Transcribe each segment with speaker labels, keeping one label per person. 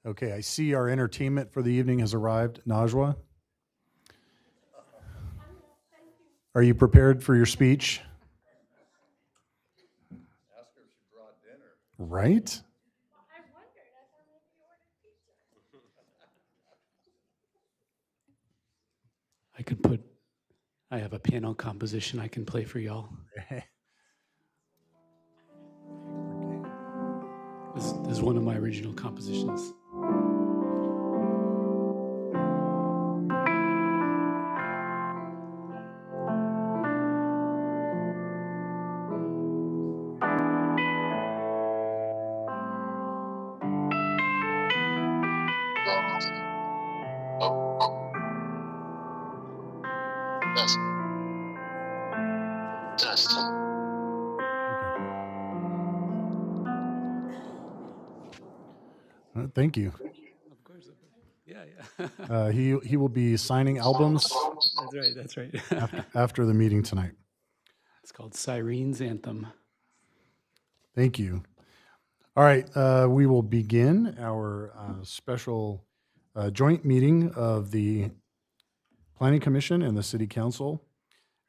Speaker 1: Okay, I see our entertainment for the evening has arrived. Najwa, are you prepared for your speech?
Speaker 2: Ask her if she brought dinner.
Speaker 1: Right?
Speaker 3: I wondered. I thought maybe you ordered pizza.
Speaker 4: I have a piano composition I can play for y'all. This is one of my original compositions.
Speaker 1: Thank you.
Speaker 4: Of course. Yeah.
Speaker 1: He will be signing albums
Speaker 4: That's right.
Speaker 1: after the meeting tonight.
Speaker 4: It's called Syrene's Anthem.
Speaker 1: Thank you. All right, we will begin our special joint meeting of the Planning Commission and the City Council.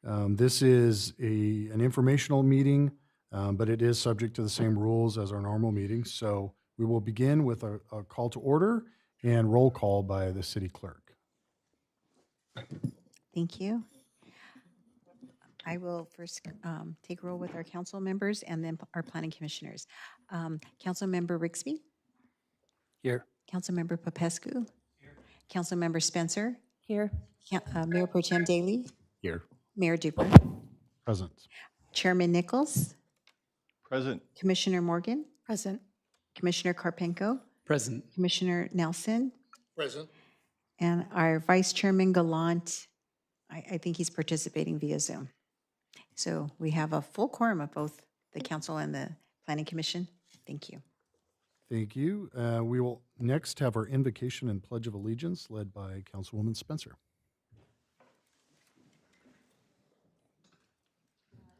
Speaker 1: This is an informational meeting, but it is subject to the same rules as our normal meetings. So we will begin with a call to order and roll call by the city clerk.
Speaker 5: Thank you. I will first take roll with our council members and then our planning commissioners. Council member Rixby.
Speaker 4: Here.
Speaker 5: Council member Popescu. Here. Council member Spencer.
Speaker 3: Here.
Speaker 5: Mayor Pro Tem Daly.
Speaker 1: Here.
Speaker 5: Mayor Duper.
Speaker 1: Present.
Speaker 5: Chairman Nichols.
Speaker 2: Present.
Speaker 5: Commissioner Morgan.
Speaker 3: Present.
Speaker 5: Commissioner Karpenko.
Speaker 4: Present.
Speaker 5: Commissioner Nelson.
Speaker 2: Present.
Speaker 5: And our Vice Chairman Gallant, I think he's participating via Zoom. So we have a full quorum of both the council and the Planning Commission. Thank you.
Speaker 1: Thank you. We will next have our invocation and pledge of allegiance led by Councilwoman Spencer.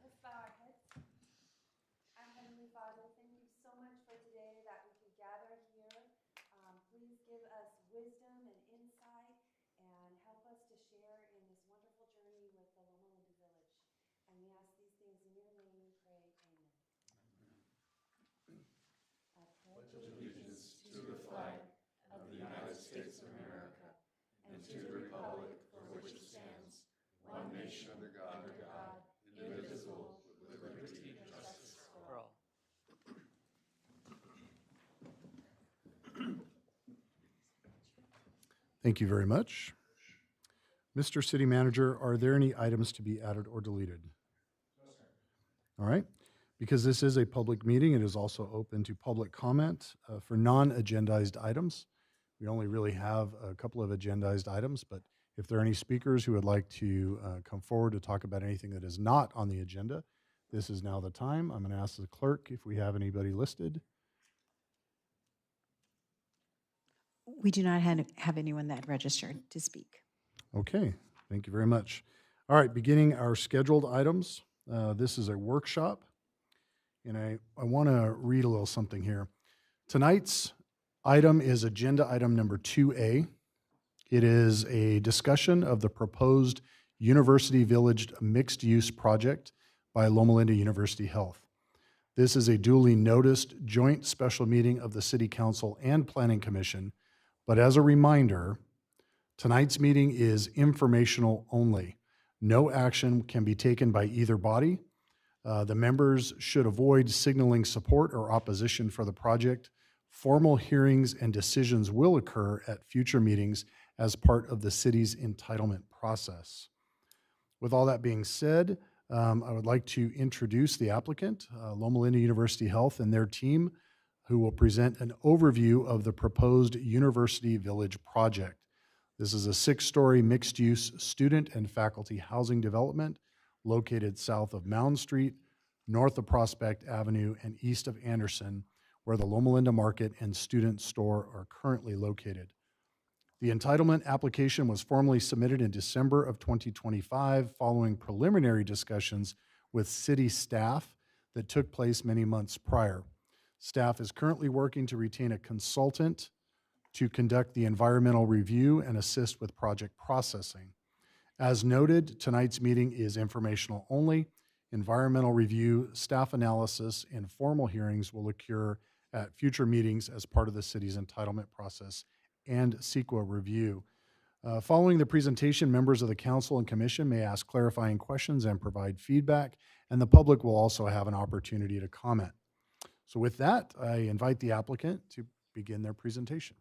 Speaker 3: Let's bow our heads. Our Heavenly Father, thank you so much for today that we could gather here. Please give us wisdom and insight and help us to share in this wonderful journey with the Loma Linda Village. And we ask these things in your name we pray. Amen. I pledge allegiance to the flag of the United States of America and to the republic for which it stands, one nation under God, indivisible, with liberty and justice for all.
Speaker 1: Thank you very much. Mr. City Manager, are there any items to be added or deleted? No, sir. All right. Because this is a public meeting, it is also open to public comment for non-agendized items. We only really have a couple of agendized items, but if there are any speakers who would like to come forward to talk about anything that is not on the agenda, this is now the time. I'm going to ask the clerk if we have anybody listed.
Speaker 5: We do not have anyone that registered to speak.
Speaker 1: Okay, thank you very much. All right, beginning our scheduled items. This is a workshop, and I want to read a little something here. Tonight's item is agenda item number 2A. It is a discussion of the proposed University Village mixed-use project by Loma Linda University Health. This is a duly noticed joint special meeting of the City Council and Planning Commission, but as a reminder, tonight's meeting is informational only. No action can be taken by either body. The members should avoid signaling support or opposition for the project. Formal hearings and decisions will occur at future meetings as part of the city's entitlement process. With all that being said, I would like to introduce the applicant, Loma Linda University Health, and their team, who will present an overview of the proposed University Village project. This is a 6-story mixed-use student and faculty housing development located south of Mound Street, north of Prospect Avenue, and east of Anderson, where the Loma Linda Market and Student Store are currently located. The entitlement application was formally submitted in December of 2025 following preliminary discussions with city staff that took place many months prior. Staff is currently working to retain a consultant to conduct the environmental review and assist with project processing. As noted, tonight's meeting is informational only. Environmental review, staff analysis, and formal hearings will occur at future meetings as part of the city's entitlement process and CEQA review. Following the presentation, members of the council and commission may ask clarifying questions and provide feedback, and the public will also have an opportunity to comment. So with that, I invite the applicant to begin their presentation.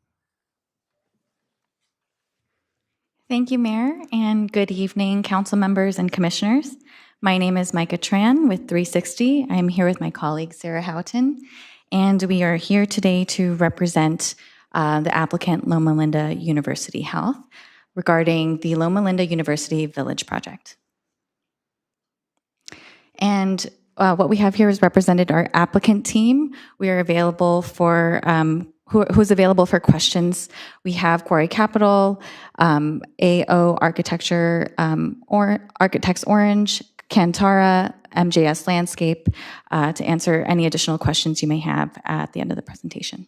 Speaker 6: Thank you, Mayor, and good evening, council members and commissioners. My name is Micah Tran with 360. I'm here with my colleague, Sarah Houghton, and we are here today to represent the applicant, Loma Linda University Health, regarding the Loma Linda University Village Project. And what we have here is represented our applicant team. We are available for who's available for questions. We have Quarry Capital, AO Architecture, Architects Orange, Kantara, MJS Landscape, to answer any additional questions you may have at the end of the presentation.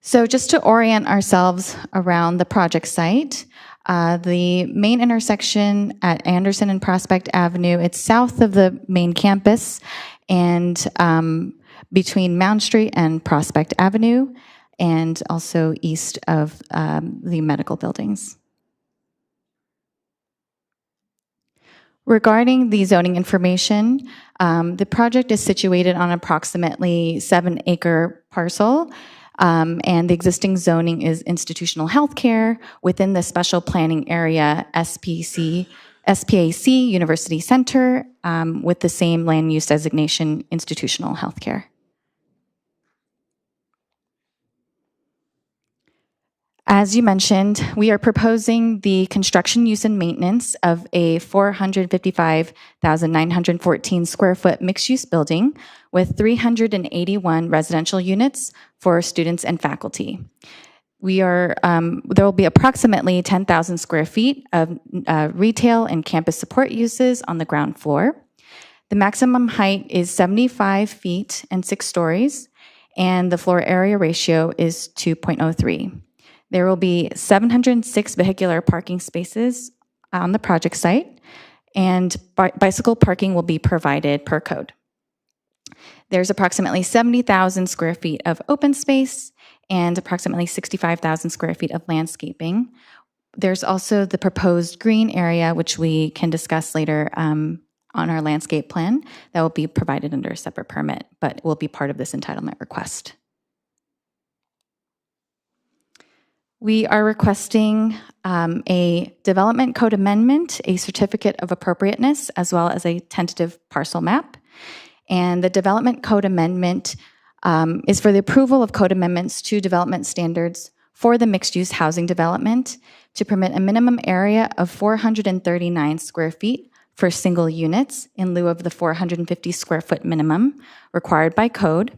Speaker 6: So just to orient ourselves around the project site, the main intersection at Anderson and Prospect Avenue, it's south of the main campus and between Mound Street and Prospect Avenue, and also east of the medical buildings. Regarding the zoning information, the project is situated on approximately 7-acre parcel, and the existing zoning is institutional healthcare within the special planning area SPAC University Center, with the same land use designation, institutional healthcare. As you mentioned, we are proposing the construction, use, and maintenance of a 455,914 square foot mixed-use building with 381 residential units for students and faculty. There will be approximately 10,000 square feet of retail and campus support uses on the ground floor. The maximum height is 75 feet and 6 stories, and the floor area ratio is 2.03. There will be 706 vehicular parking spaces on the project site, and bicycle parking will be provided per code. There's approximately 70,000 square feet of open space and approximately 65,000 square feet of landscaping. There's also the proposed green area, which we can discuss later on our landscape plan, that will be provided under a separate permit, but will be part of this entitlement request. We are requesting a development code amendment, a certificate of appropriateness, as well as a tentative parcel map. And the development code amendment is for the approval of code amendments to development standards for the mixed-use housing development to permit a minimum area of 439 square feet for single units in lieu of the 450 square foot minimum required by code.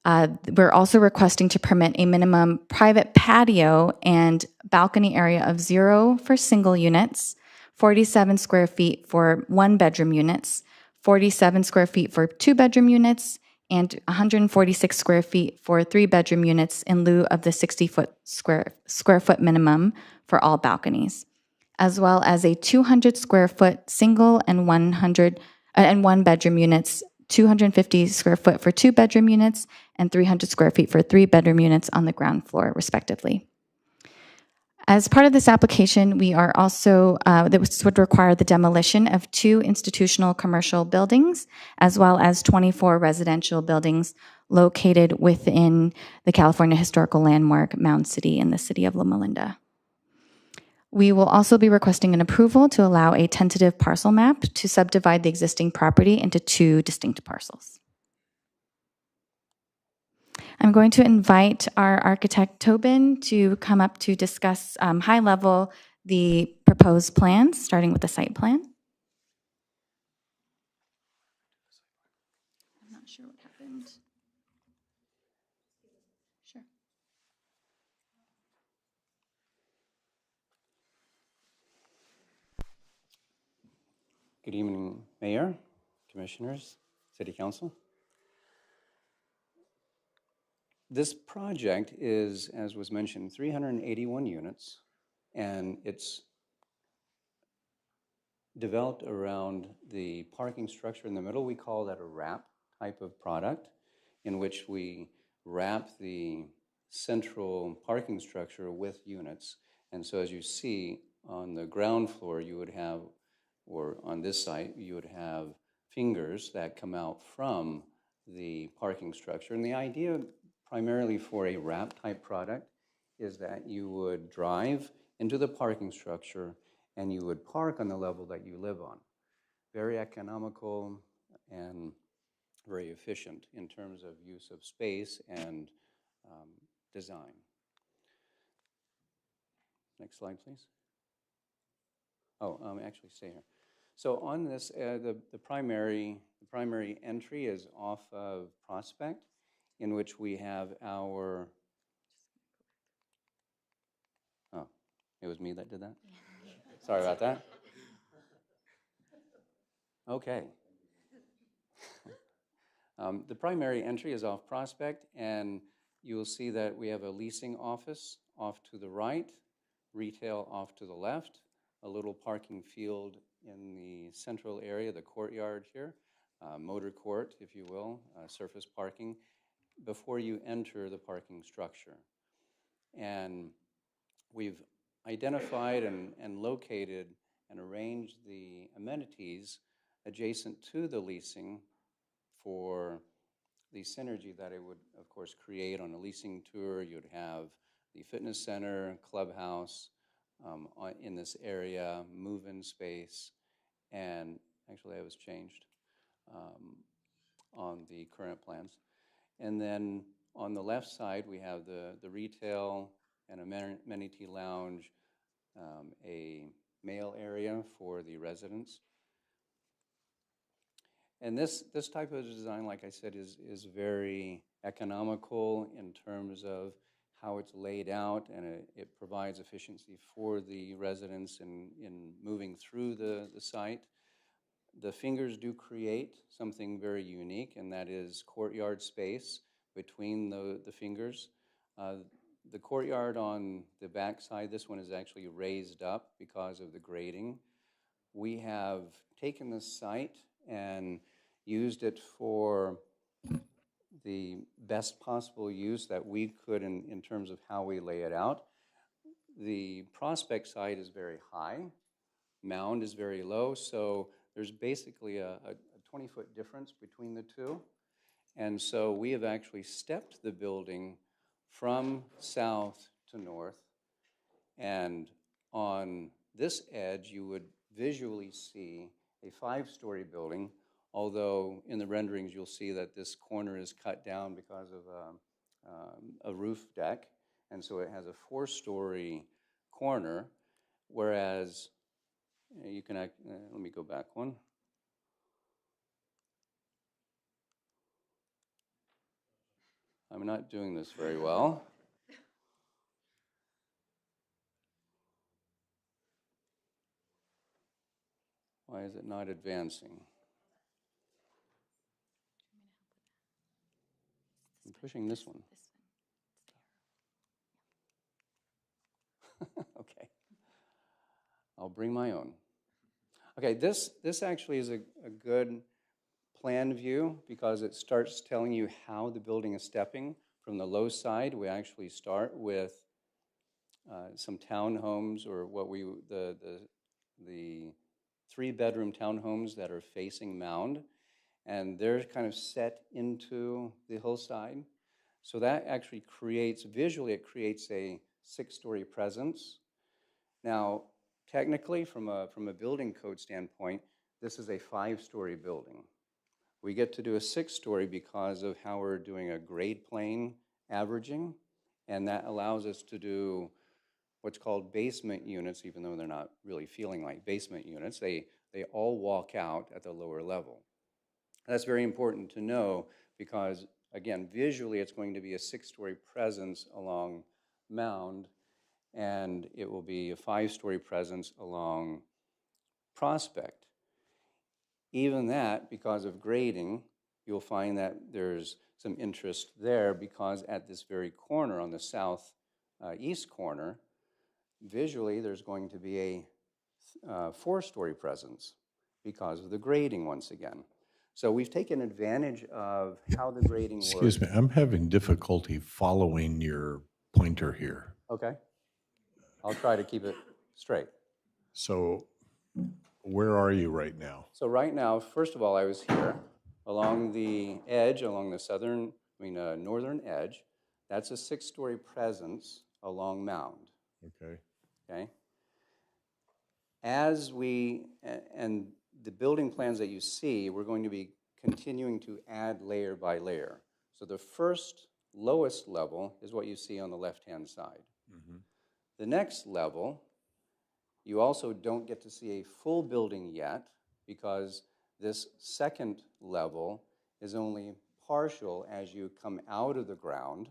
Speaker 6: We're also requesting to permit a minimum private patio and balcony area of 0 for single units, 47 square feet for 1-bedroom units, 47 square feet for 2-bedroom units, and 146 square feet for 3-bedroom units in lieu of the 60 square foot minimum for all balconies, as well as a 200 square foot single and 1-bedroom units, 250 square foot for 2-bedroom units, and 300 square feet for 3-bedroom units on the ground floor, respectively. As part of this application, we are also, this would require the demolition of 2 institutional commercial buildings, as well as 24 residential buildings located within the California Historical Landmark, Mound City, in the city of Loma Linda. We will also be requesting an approval to allow a tentative parcel map to subdivide the existing property into 2 distinct parcels. I'm going to invite our architect, Tobin, to come up to discuss high level the proposed plans, starting with the site plan. I'm not sure what happened. Sure.
Speaker 7: Good evening, Mayor, Commissioners, City Council. This project is, as was mentioned, 381 units, and it's developed around the parking structure in the middle. We call that a wrap type of product, in which we wrap the central parking structure with units. And so as you see on the ground floor, you would have, or on this site, you would have fingers that come out from the parking structure. And the idea primarily for a wrap type product is that you would drive into the parking structure and you would park on the level that you live on. Very economical and very efficient in terms of use of space and design. Next slide, please. Oh, actually, stay here. So on this, the primary entry is off of Prospect, in which we have our. Oh, it was me that did that. Sorry about that. Okay. The primary entry is off Prospect, and you will see that we have a leasing office off to the right, retail off to the left, a little parking field in the central area, the courtyard here, motor court, if you will, surface parking, before you enter the parking structure. And we've identified and located and arranged the amenities adjacent to the leasing for the synergy that it would, of course, create on a leasing tour. You'd have the fitness center, clubhouse in this area, move-in space, and actually that was changed on the current plans. And then on the left side, we have the retail and amenity lounge, a mail area for the residents. And this type of design, like I said, is very economical in terms of how it's laid out, and it provides efficiency for the residents in moving through the site. The fingers do create something very unique, and that is courtyard space between the fingers. The courtyard on the back side, this one is actually raised up because of the grading. We have taken this site and used it for the best possible use that we could in terms of how we lay it out. The Prospect site is very high, mound is very low, so there's basically a 20-foot difference between the two. And so we have actually stepped the building from south to north, and on this edge you would visually see a 5-story building, although in the renderings you'll see that this corner is cut down because of a roof deck, and so it has a 4-story corner, whereas you can, let me go back one. I'm not doing this very well. Why is it not advancing? I'm pushing this one. Okay. I'll bring my own. Okay, this actually is a good plan view because it starts telling you how the building is stepping. From the low side, we actually start with some townhomes, or what the 3-bedroom townhomes that are facing mound, and they're kind of set into the hillside. So that actually visually it creates a 6-story presence. Now, technically, from a building code standpoint, this is a 5-story building. We get to do a 6-story because of how we're doing a grade plane averaging, and that allows us to do what's called basement units, even though they're not really feeling like basement units. They all walk out at the lower level. That's very important to know because, again, visually it's going to be a 6-story presence along mound, and it will be a 5-story presence along Prospect. Even that, because of grading, you'll find that there's some interest there because at this very corner, on the south east corner, visually there's going to be a 4-story presence because of the grading once again. So we've taken advantage of how the grading works.
Speaker 8: Excuse me, I'm having difficulty following your pointer here.
Speaker 7: Okay. I'll try to keep it straight.
Speaker 8: So where are you right now?
Speaker 7: So right now, first of all, I was here along the edge, along the northern edge. That's a 6-story presence along Mound.
Speaker 8: Okay.
Speaker 7: Okay. And the building plans that you see, we're going to be continuing to add layer by layer. So the first lowest level is what you see on the left-hand side.
Speaker 8: Mm-hmm.
Speaker 7: The next level, you also don't get to see a full building yet because this second level is only partial as you come out of the ground.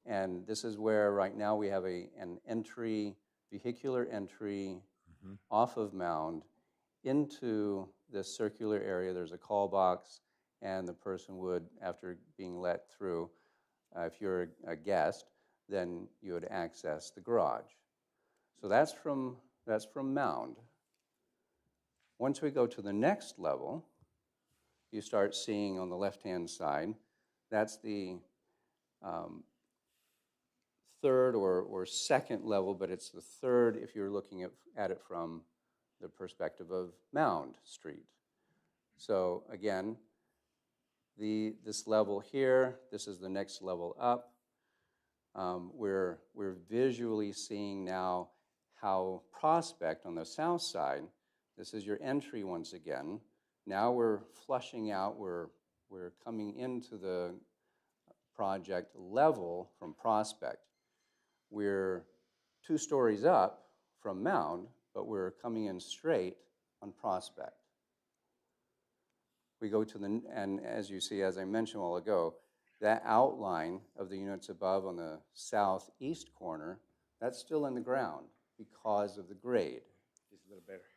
Speaker 7: And this is where right now we have an entry, vehicular entry off of Mound into this circular area. There's a call box, and the person would, after being let through, if you're a guest, then you would access the garage. So that's from Mound. Once we go to the next level, you start seeing on the left-hand side, that's the third or second level, but it's the third if you're looking at it from the perspective of Mound Street. So again, this level here, this is the next level up. We're visually seeing now how Prospect on the south side, this is your entry once again. Now we're flushing out, we're coming into the project level from Prospect. We're 2 stories up from Mound, but we're coming in straight on Prospect. We go to and as you see, as I mentioned a while ago, that outline of the units above on the southeast corner, that's still in the ground because of the grade. Just a little better.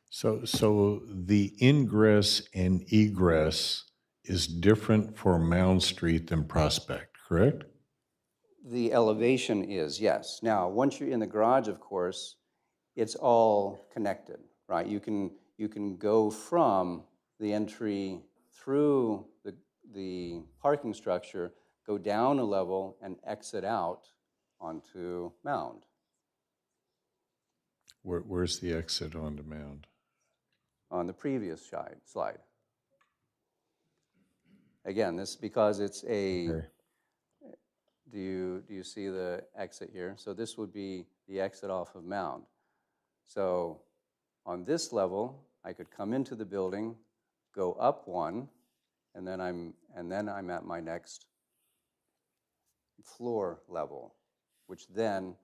Speaker 8: So the ingress and egress is different for Mound Street than Prospect, correct?
Speaker 7: The elevation is, yes. Now, once you're in the garage, of course, it's all connected, right? You can go from the entry through the parking structure, go down a level, and exit out onto Mound.
Speaker 8: Where's the exit onto Mound?
Speaker 7: On the previous slide. Again, this because it's a.
Speaker 8: Okay.
Speaker 7: Do you see the exit here? So this would be the exit off of Mound. So on this level, I could come into the building, go up one, and then I'm at my next floor level, which then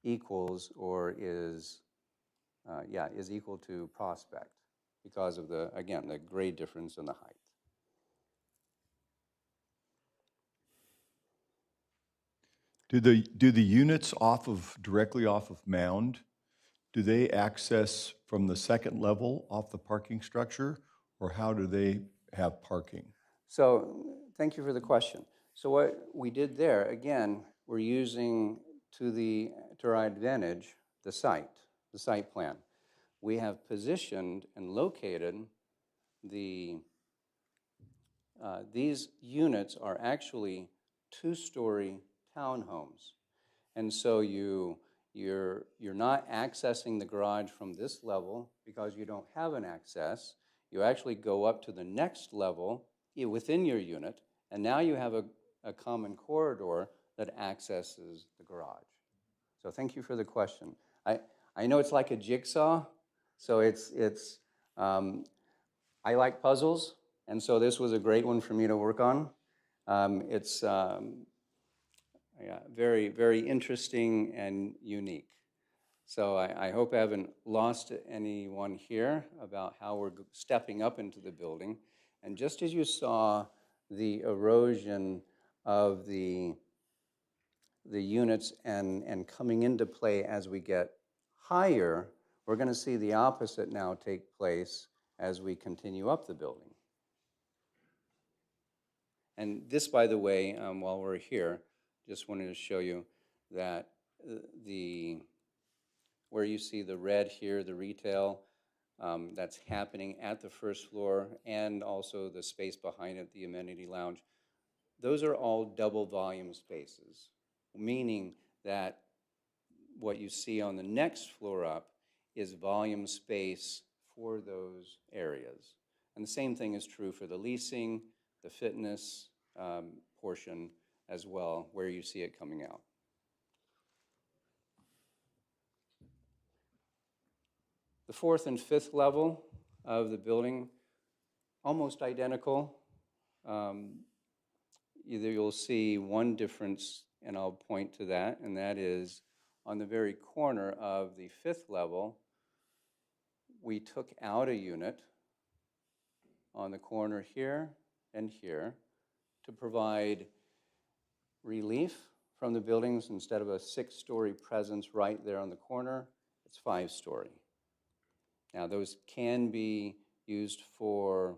Speaker 7: equals or is equal to Prospect because of the grade difference in the height.
Speaker 2: Do the units directly off of Mound, do they access from the second level off the parking structure, or how do they have parking?
Speaker 7: So thank you for the question. So what we did there, again, we're using to our advantage the site plan. We have positioned and located these units are actually 2-story townhomes. And so you're not accessing the garage from this level because you don't have an access. You actually go up to the next level within your unit, and now you have a common corridor that accesses the garage. So thank you for the question. I know it's like a jigsaw, so I like puzzles, and so this was a great one for me to work on. It's very, very interesting and unique. So I hope I haven't lost anyone here about how we're stepping up into the building. And just as you saw the erosion of the units and coming into play as we get higher, we're going to see the opposite now take place as we continue up the building. And this, by the way, while we're here, just wanted to show you that where you see the red here, the retail, that's happening at the first floor, and also the space behind it, the amenity lounge. Those are all double volume spaces, meaning that what you see on the next floor up is volume space for those areas. And the same thing is true for the leasing, the fitness portion as well, where you see it coming out. The fourth and fifth level of the building, almost identical. Either you'll see one difference, and I'll point to that, and that is on the very corner of the fifth level, we took out a unit on the corner here and here to provide relief from the buildings. Instead of a 6-story presence right there on the corner, it's 5-story. Now, those can be used for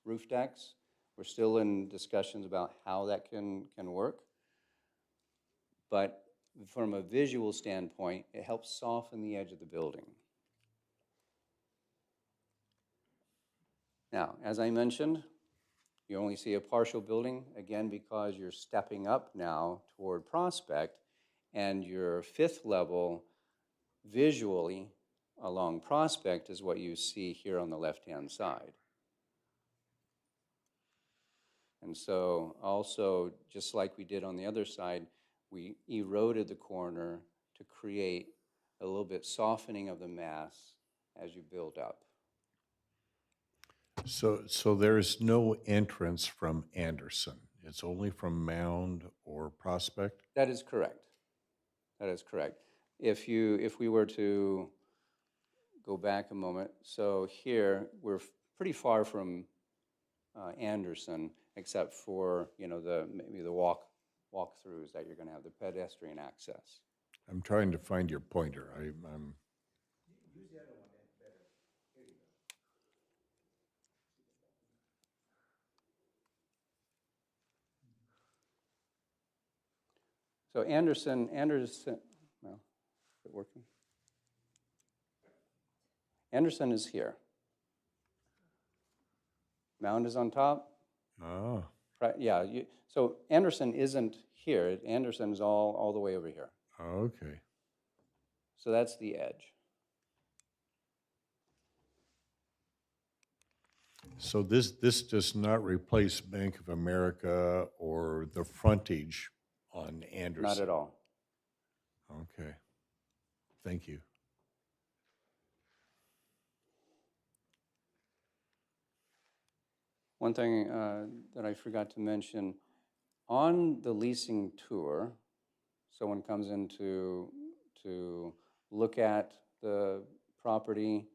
Speaker 7: roof decks. We're still in discussions about how that can work. But from a visual standpoint, it helps soften the edge of the building. Now, as I mentioned, you only see a partial building, again, because you're stepping up now toward Prospect, and your fifth level visually along Prospect is what you see here on the left-hand side. And so also, just like we did on the other side, we eroded the corner to create a little bit softening of the mass as you build up.
Speaker 8: So there's no entrance from Anderson. It's only from Mound or Prospect?
Speaker 7: That is correct. That is correct. If we were to go back a moment, so here we're pretty far from Anderson, except for maybe the walk-throughs that you're going to have, the pedestrian access.
Speaker 8: I'm trying to find your pointer. I'm
Speaker 7: So Anderson, well, is it working? Anderson is here. Mound is on top.
Speaker 8: Oh,
Speaker 7: Right, yeah, so Anderson isn't here. Anderson is all the way over here.
Speaker 8: okay.
Speaker 7: So that's the edge.
Speaker 8: So this does not replace Bank of America or the frontage on Anderson?
Speaker 7: Not at all.
Speaker 8: Okay. Thank you.
Speaker 7: One thing that I forgot to mention, on the leasing tour, someone comes in to look at the property,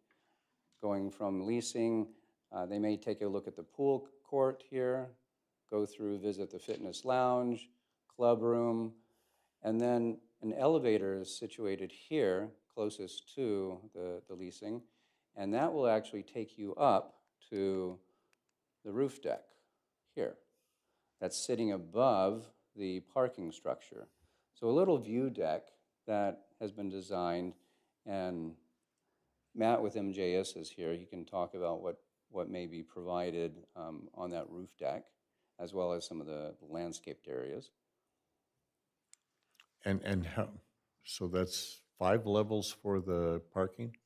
Speaker 7: going from leasing. They may take a look at the pool court here, go through, visit the fitness lounge, club room, and then an elevator is situated here, closest to the leasing, and that will actually take you up to the roof deck here. That's sitting above the parking structure. So a little view deck that has been designed, and Matt with MJS is here. He can talk about what may be provided on that roof deck, as well as some of the landscaped areas.
Speaker 8: And how, so that's 5 levels for the parking?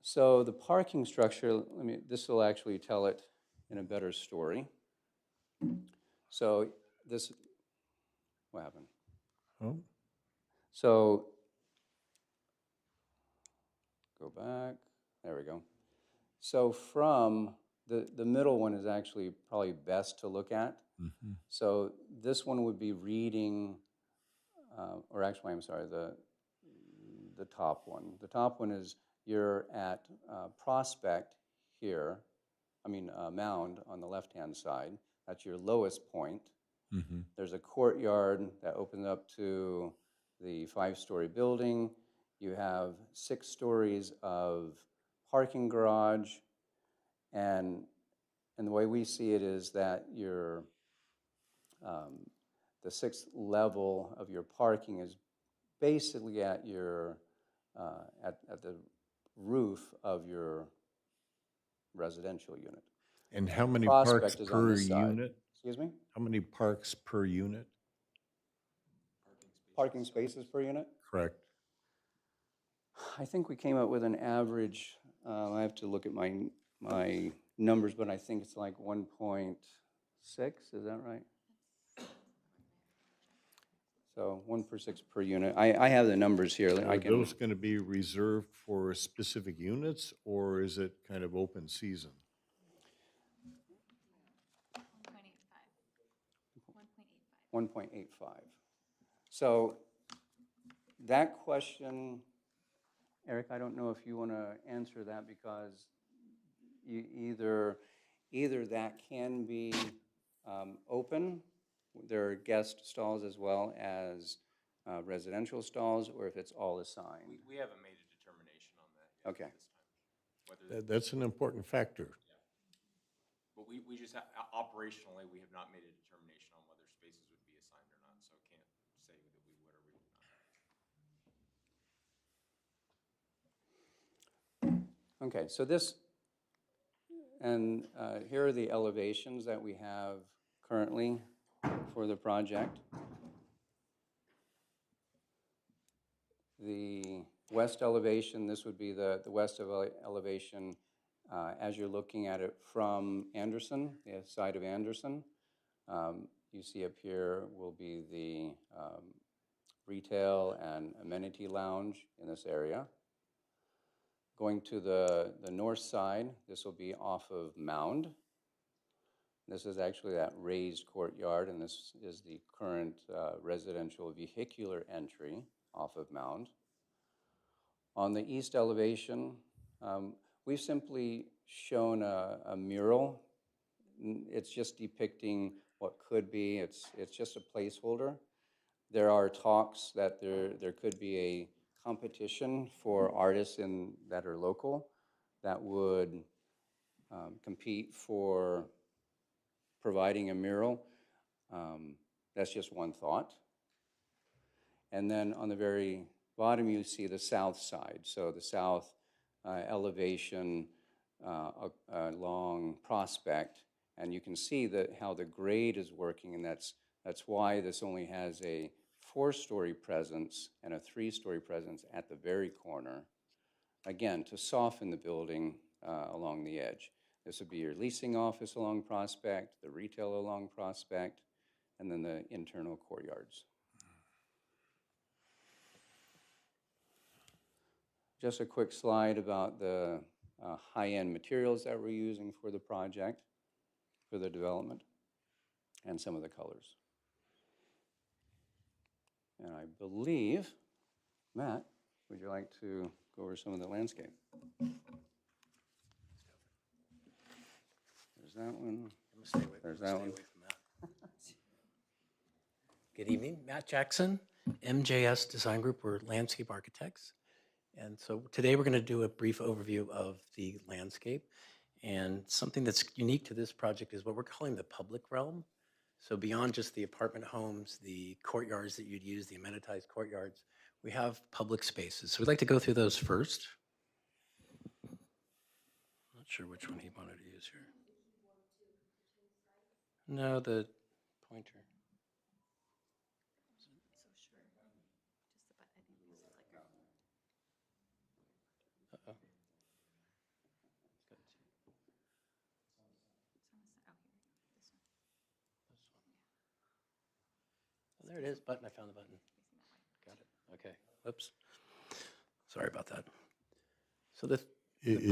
Speaker 7: So the parking structure, this will actually tell it in a better story. So this, what happened?
Speaker 8: Oh,
Speaker 7: So, go back, there we go. So from, the middle one is actually probably best to look at.
Speaker 8: mm-hmm.
Speaker 7: So this one would be reading, or actually, I'm sorry, the top one. The top one is you're at Prospect here, Mound on the left-hand side. That's your lowest point.
Speaker 8: Mm-hmm.
Speaker 7: There's a courtyard that opens up to the 5-story building. You have 6 stories of parking garage, and And the way we see it is that your, the sixth level of your parking is basically at your, at the roof of your residential unit.
Speaker 8: And how many
Speaker 7: Prospect
Speaker 8: parks
Speaker 7: is on
Speaker 8: per
Speaker 7: this side.
Speaker 8: unit?
Speaker 7: Excuse me?
Speaker 8: How many parks per unit?
Speaker 7: Parking spaces per unit?
Speaker 8: Correct.
Speaker 7: I think we came up with an average, I have to look at my numbers, but I think it's like 1.6, is that right? So 1 per 6 per unit. I have the numbers here.
Speaker 8: Are
Speaker 7: I can,
Speaker 8: those going to be reserved for specific units, or is it kind of open season?
Speaker 7: 1.85. So that question, Eric, I don't know if you want to answer that because you either that can be open, there are guest stalls as well as residential stalls, or if it's all assigned.
Speaker 9: We haven't made a determination on that yet
Speaker 7: Okay.
Speaker 9: at this time. Whether,
Speaker 8: That's an important factor.
Speaker 9: but we just, operationally, we have not made a determination on whether spaces would be assigned or not, so can't say that we would or we would not.
Speaker 7: Okay, so this, and here are the elevations that we have currently for the project. The west elevation, this would be the west elevation as you're looking at it from Anderson, the side of Anderson. You see up here will be the retail and amenity lounge in this area. Going to the north side, this will be off of Mound. This is actually that raised courtyard, and this is the current residential vehicular entry off of Mound. On the east elevation, we've simply shown a mural. It's just depicting what could be. It's just a placeholder. There are talks that there could be a competition for artists that are local that would compete for providing a mural. That's just one thought. And then on the very bottom, you see the south side. So the south elevation along Prospect, and you can see how the grade is working, and that's why this only has a 4-story presence and a 3-story presence at the very corner, again, to soften the building along the edge. This would be your leasing office along Prospect, the retail along Prospect, and then the internal courtyards. Just a quick slide about the high-end materials that we're using for the project, for the development, and some of the colors. And I believe, Matt, would you like to go over some of the landscape? There's that one. There's that one.
Speaker 10: Good evening, Matt Jackson, MJS Design Group. We're landscape architects. And so today we're going to do a brief overview of the landscape. And something that's unique to this project is what we're calling the public realm. So beyond just the apartment homes, the courtyards that you'd use, the amenitized courtyards, we have public spaces. So we'd like to go through those first. Not sure which one he wanted to use here. No, the pointer. Uh-oh. Oh, there it is, button, I found the button. Got it, okay, whoops. Sorry about that. So the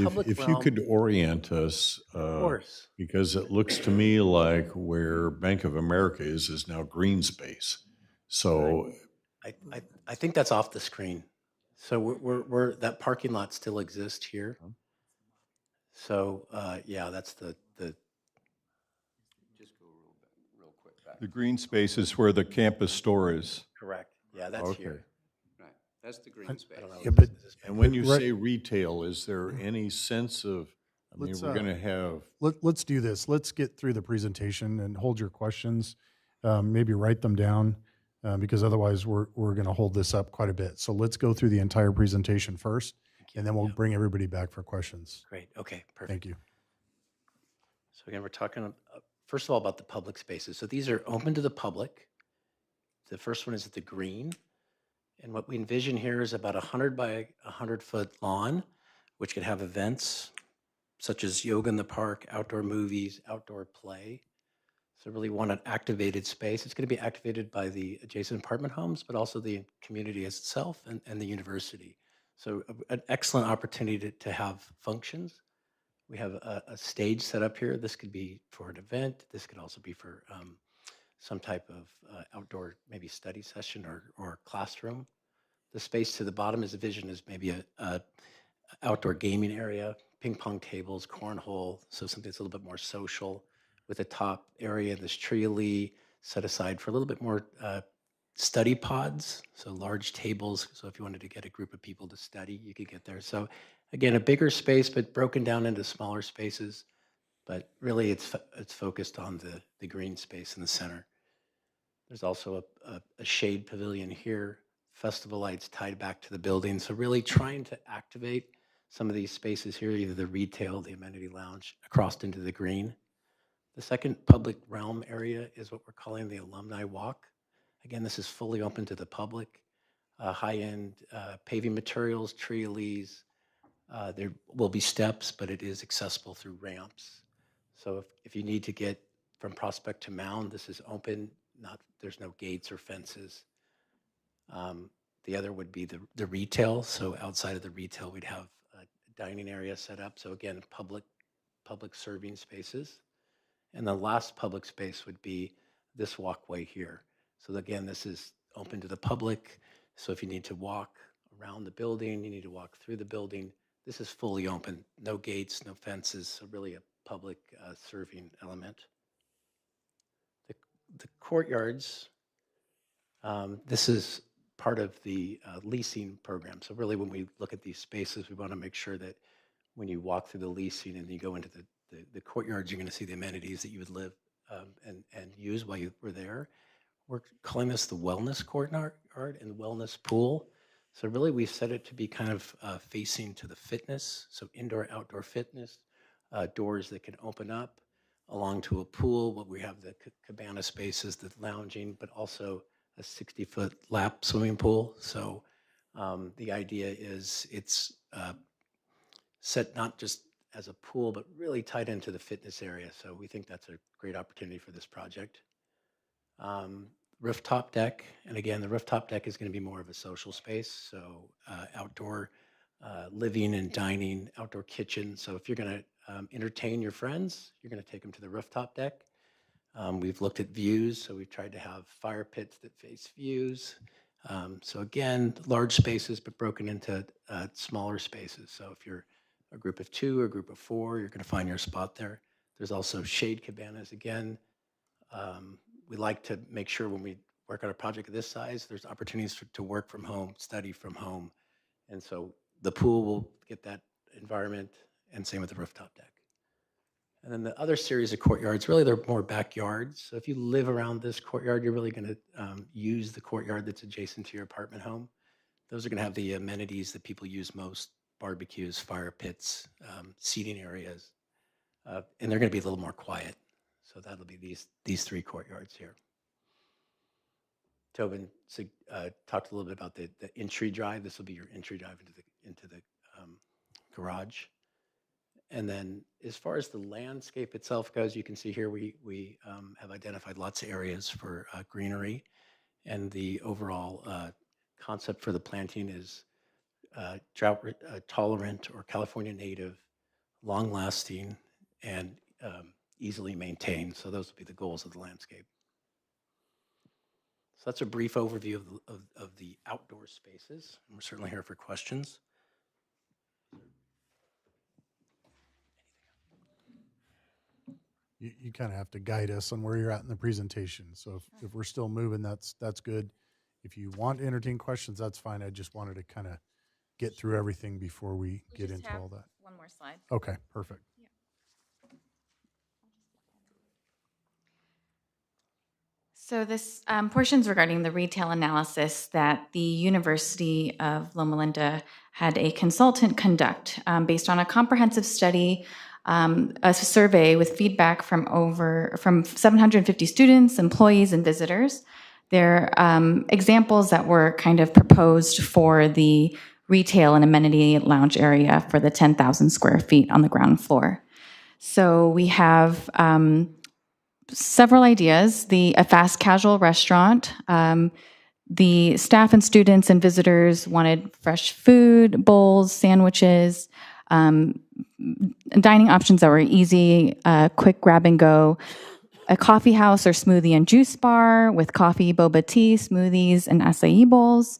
Speaker 10: public
Speaker 8: If you
Speaker 10: realm-
Speaker 8: could orient us,
Speaker 10: Of course.
Speaker 8: because it looks to me like where Bank of America is now green space. So
Speaker 10: I think that's off the screen. So we're that parking lot still exists here. So, yeah, that's the,
Speaker 7: Just go real quick back.
Speaker 2: The green space is where the campus store is.
Speaker 10: correct, yeah, that's
Speaker 8: Okay.
Speaker 10: here.
Speaker 7: Right, that's the green space.
Speaker 10: I don't know.
Speaker 1: Yeah, but
Speaker 8: And when you
Speaker 1: Right.
Speaker 8: say retail, is there any sense of I mean,
Speaker 1: Let's,
Speaker 8: we're going to have,
Speaker 1: let's do this. Let's get through the presentation and hold your questions. Maybe write them down because otherwise we're going to hold this up quite a bit. So let's go through the entire presentation first, and then we'll bring everybody back for questions.
Speaker 10: Great, okay, perfect.
Speaker 1: Thank you.
Speaker 10: So again, we're talking, first of all, about the public spaces. So these are open to the public. The first one is at the green. And what we envision here is about 100 by 100-foot lawn, which could have events such as yoga in the park, outdoor movies, outdoor play. So really want an activated space. It's going to be activated by the adjacent apartment homes, but also the community as itself and the university. So an excellent opportunity to have functions. We have a stage set up here. This could be for an event. This could also be for some type of outdoor, maybe study session or classroom. The space to the bottom is envisioned as maybe a outdoor gaming area, ping pong tables, cornhole, so something that's a little bit more social, with a top area, this tree set aside for a little bit more study pods, so large tables. So if you wanted to get a group of people to study, you could get there. So again, a bigger space, but broken down into smaller spaces. But really, it's focused on the green space in the center. There's also a shade pavilion here, festival lights tied back to the building. So really trying to activate some of these spaces here, either the retail, the amenity lounge, across into the green. The second public realm area is what we're calling the Alumni Walk. Again, this is fully open to the public. High-end paving materials, tree-leaves. There will be steps, but it is accessible through ramps. So if you need to get from Prospect to Mound, this is open. There's no gates or fences. The other would be the retail. So outside of the retail, we'd have a dining area set up. So again, public serving spaces. And the last public space would be this walkway here. So again, this is open to the public. So if you need to walk around the building, you need to walk through the building, this is fully open. No gates, no fences, so really a public serving element. The courtyards, this is part of the leasing program. So really when we look at these spaces, we want to make sure that when you walk through the leasing and you go into the courtyards, you're going to see the amenities that you would live and use while you were there. We're calling this the wellness courtyard and wellness pool. So really we set it to be kind of facing to the fitness, so indoor, outdoor fitness, doors that can open up along to a pool. What we have the cabana spaces, the lounging, but also a 60-foot lap swimming pool. So the idea is it's set not just as a pool, but really tied into the fitness area. So we think that's a great opportunity for this project. Rooftop deck, and again, the rooftop deck is going to be more of a social space. So outdoor living and dining, outdoor kitchen. So if you're going to entertain your friends, you're going to take them to the rooftop deck. We've looked at views, so we've tried to have fire pits that face views. So again, large spaces, but broken into smaller spaces. So if you're a group of 2 or a group of 4, you're going to find your spot there. There's also shade cabanas. Again, we like to make sure when we work on a project of this size, there's opportunities to work from home, study from home. And so the pool will get that environment, and same with the rooftop deck. And then the other series of courtyards, really they're more backyards. So if you live around this courtyard, you're really going to use the courtyard that's adjacent to your apartment home. Those are going to have the amenities that people use most: barbecues, fire pits, seating areas. And they're going to be a little more quiet. So that'll be these 3 courtyards here. Tobin talked a little bit about the entry drive. This will be your entry drive into the garage. And then as far as the landscape itself goes, you can see here we have identified lots of areas for greenery. And the overall concept for the planting is drought tolerant or California native, long lasting, and easily maintained. So those will be the goals of the landscape. So that's a brief overview of the outdoor spaces. And we're certainly here for questions.
Speaker 1: You kind of have to guide us on where you're at in the presentation. So if we're still moving, that's good. If you want to entertain questions, that's fine. I just wanted to kind of get through everything before we get into all that.
Speaker 6: One more slide.
Speaker 1: Okay, perfect.
Speaker 6: Yeah. So this portion's regarding the retail analysis that the University of Loma Linda had a consultant conduct based on a comprehensive study, a survey with feedback from 750 students, employees, and visitors. They're examples that were kind of proposed for the retail and amenity lounge area for the 10,000 square feet on the ground floor. So we have several ideas. A fast casual restaurant. The staff and students and visitors wanted fresh food, bowls, sandwiches, dining options that were easy, quick grab and go. A coffee house or smoothie and juice bar with coffee, boba tea, smoothies, and acai bowls.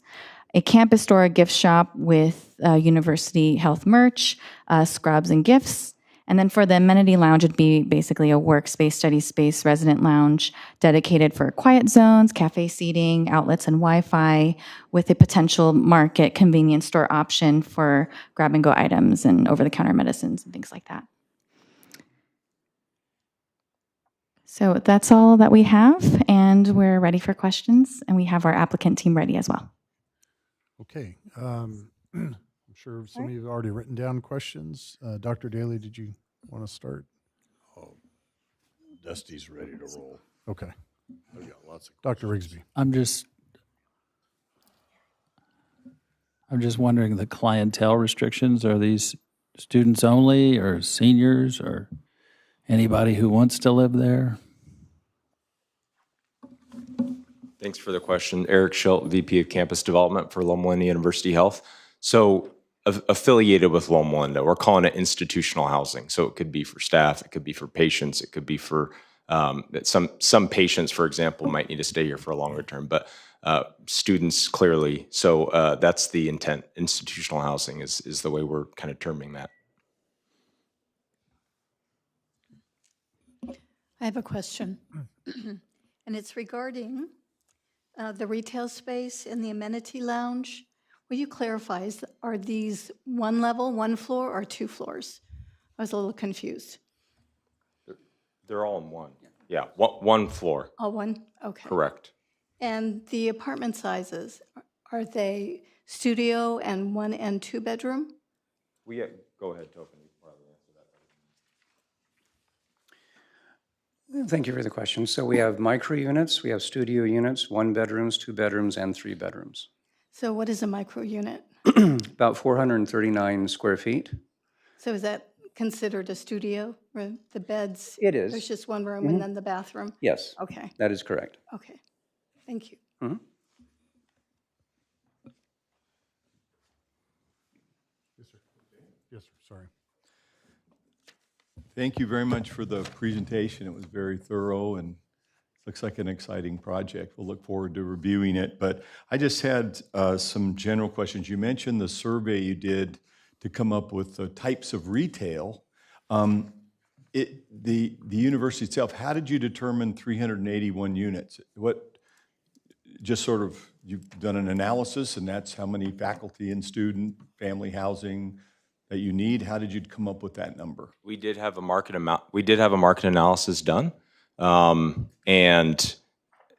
Speaker 6: A campus store, a gift shop with university health merch, scrubs and gifts. And then for the amenity lounge, it'd be basically a workspace, study space, resident lounge dedicated for quiet zones, cafe seating, outlets, and Wi-Fi, with a potential market convenience store option for grab-and-go items and over-the-counter medicines and things like that. So that's all that we have, and we're ready for questions, and we have our applicant team ready as well.
Speaker 1: Okay. I'm sure some of you have already written down questions. Dr. Daly, did you want to start?
Speaker 8: Oh, Dusty's ready to roll.
Speaker 1: Okay.
Speaker 8: I've got lots of
Speaker 1: Dr. Rigsby.
Speaker 11: I'm just wondering, the clientele restrictions, are these students only or seniors or anybody who wants to live there?
Speaker 9: Thanks for the question. Eric Schilt, VP of Campus Development for Loma Linda University Health. So affiliated with Loma Linda, we're calling it institutional housing. So it could be for staff, it could be for patients, it could be for some patients, for example, might need to stay here for a longer term, but students clearly. So that's the intent. Institutional housing is the way we're kind of terming that.
Speaker 12: I have a question, and it's regarding the retail space in the amenity lounge. Will you clarify, are these one level, one floor, or two floors? I was a little confused.
Speaker 9: They're all in one. Yeah, one floor.
Speaker 12: All one? Okay.
Speaker 9: Correct.
Speaker 12: And the apartment sizes, are they studio and 1 and 2 bedroom?
Speaker 9: Go ahead, Topin.
Speaker 7: Thank you for the question. So we have micro units, we have studio units, 1 bedrooms, 2 bedrooms, and 3 bedrooms.
Speaker 12: So what is a micro unit?
Speaker 7: About 439 square feet.
Speaker 12: So is that considered a studio, where the beds?
Speaker 7: It is.
Speaker 12: There's just one room and then the bathroom?
Speaker 7: Yes.
Speaker 12: Okay,
Speaker 7: That is correct.
Speaker 12: okay. Thank you.
Speaker 7: Mhm.
Speaker 1: Yes, sir. Sorry.
Speaker 2: Thank you very much for the presentation. It was very thorough and looks like an exciting project. We'll look forward to reviewing it. But I just had some general questions. You mentioned the survey you did to come up with the types of retail. The university itself, how did you determine 381 units? Just sort of, you've done an analysis and that's how many faculty and student, family housing that you need? How did you come up with that number?
Speaker 9: We did have a market analysis done, and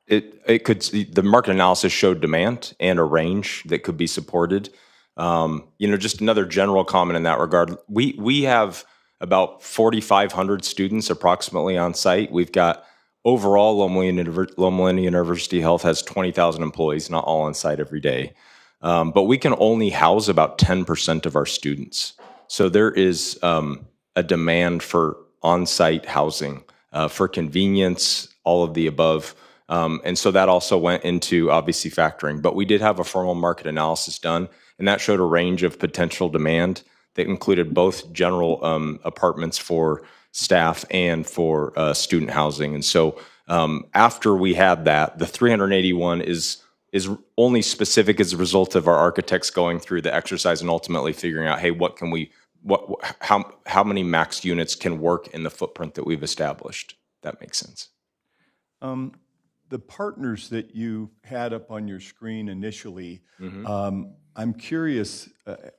Speaker 9: the market analysis showed demand and a range that could be supported. Just another general comment in that regard. We have about 4,500 students approximately on site. We've got overall Loma Linda University Health has 20,000 employees, not all on site every day. But we can only house about 10% of our students. So there is a demand for on-site housing, for convenience, all of the above. And so that also went into obviously factoring. But we did have a formal market analysis done, and that showed a range of potential demand that included both general apartments for staff and for student housing. And so after we had that, the 381 is only specific as a result of our architects going through the exercise and ultimately figuring out, hey, how many max units can work in the footprint that we've established. That makes sense.
Speaker 2: The partners that you had up on your screen initially, I'm curious,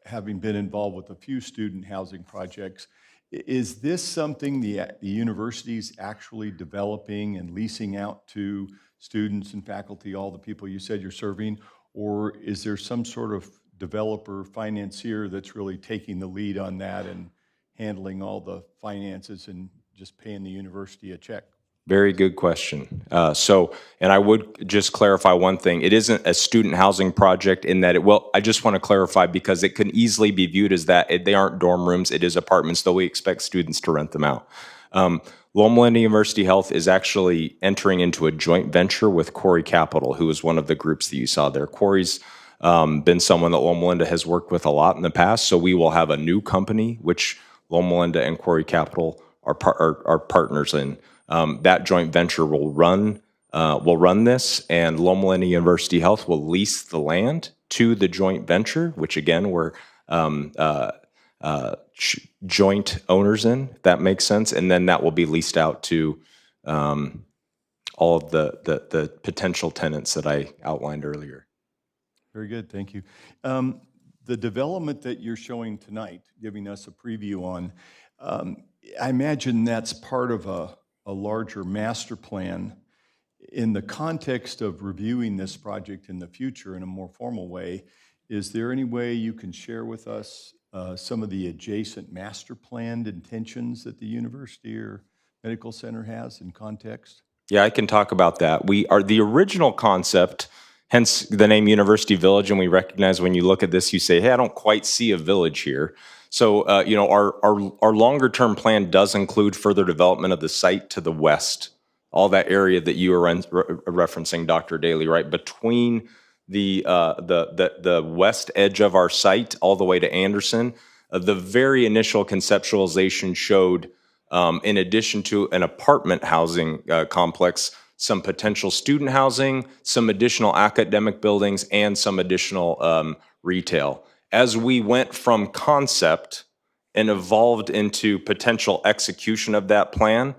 Speaker 2: having been involved with a few student housing projects, is this something the university is actually developing and leasing out to students and faculty, all the people you said you're serving? Or is there some sort of developer, financier that's really taking the lead on that and handling all the finances and just paying the university a check?
Speaker 9: Very good question. And I would just clarify one thing. It isn't a student housing project in that I just want to clarify because it can easily be viewed as that. They aren't dorm rooms, it is apartments, though we expect students to rent them out. Loma University Health is actually entering into a joint venture with Quarry Capital, who is one of the groups that you saw there. Quarry's been someone that Loma Linda has worked with a lot in the past, so we will have a new company, which Loma Linda and Quarry Capital are partners in. That joint venture will run this, and Loma Linda University Health will lease the land to the joint venture, which again we're joint owners in. If that makes sense, and then that will be leased out to all of the potential tenants that I outlined earlier.
Speaker 2: Very good, thank you. The development that you're showing tonight, giving us a preview on, I imagine that's part of a larger master plan. In the context of reviewing this project in the future in a more formal way, is there any way you can share with us some of the adjacent master planned intentions that the university or medical center has in context?
Speaker 9: Yeah, I can talk about that. The original concept, hence the name University Village, and we recognize when you look at this, you say, hey, I don't quite see a village here. So, our longer term plan does include further development of the site to the west, all that area that you were referencing, Dr. Daly, right between the west edge of our site all the way to Anderson. The very initial conceptualization showed, in addition to an apartment housing complex, some potential student housing, some additional academic buildings, and some additional retail. As we went from concept and evolved into potential execution of that plan,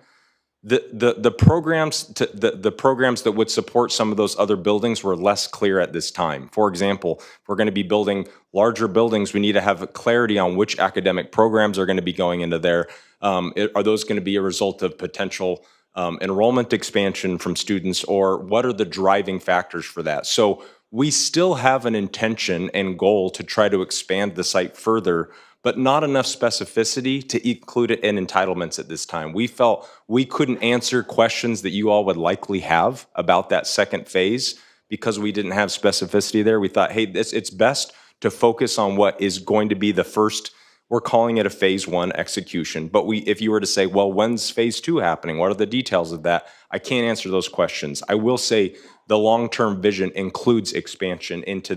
Speaker 9: the programs that would support some of those other buildings were less clear at this time. For example, if we're going to be building larger buildings, we need to have clarity on which academic programs are going to be going into there. Are those going to be a result of potential enrollment expansion from students, or what are the driving factors for that? So we still have an intention and goal to try to expand the site further, but not enough specificity to include it in entitlements at this time. We felt we couldn't answer questions that you all would likely have about that second phase because we didn't have specificity there. We thought, hey, it's best to focus on what is going to be the first. We're calling it a phase one execution. But if you were to say, well, when's phase two happening? What are the details of that? I can't answer those questions. I will say the long-term vision includes expansion into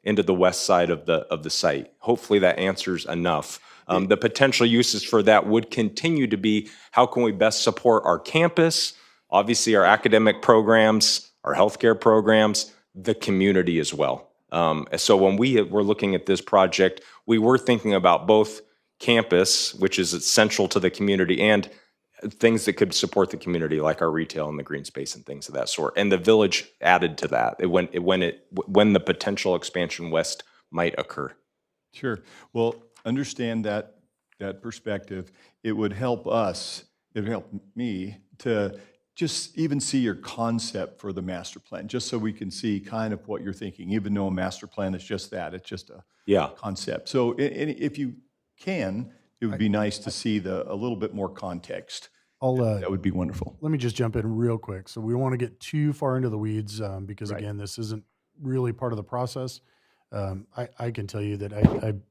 Speaker 9: the west side of the site. Hopefully that answers enough. The potential uses for that would continue to be, how can we best support our campus, obviously our academic programs, our healthcare programs, the community as well. So when we were looking at this project, we were thinking about both campus, which is central to the community, and things that could support the community, like our retail and the green space and things of that sort. And the village added to that when the potential expansion west might occur.
Speaker 2: Sure. Well, understand that perspective. It would help us, it would help me to just even see your concept for the master plan, just so we can see kind of what you're thinking, even though a master plan is just that, it's just a concept. So if you can, it would be nice to see a little bit more context. That would be wonderful.
Speaker 1: Let me just jump in real quick. So we don't want to get too far into the weeds because, again, this isn't really part of the process. I can tell you that I've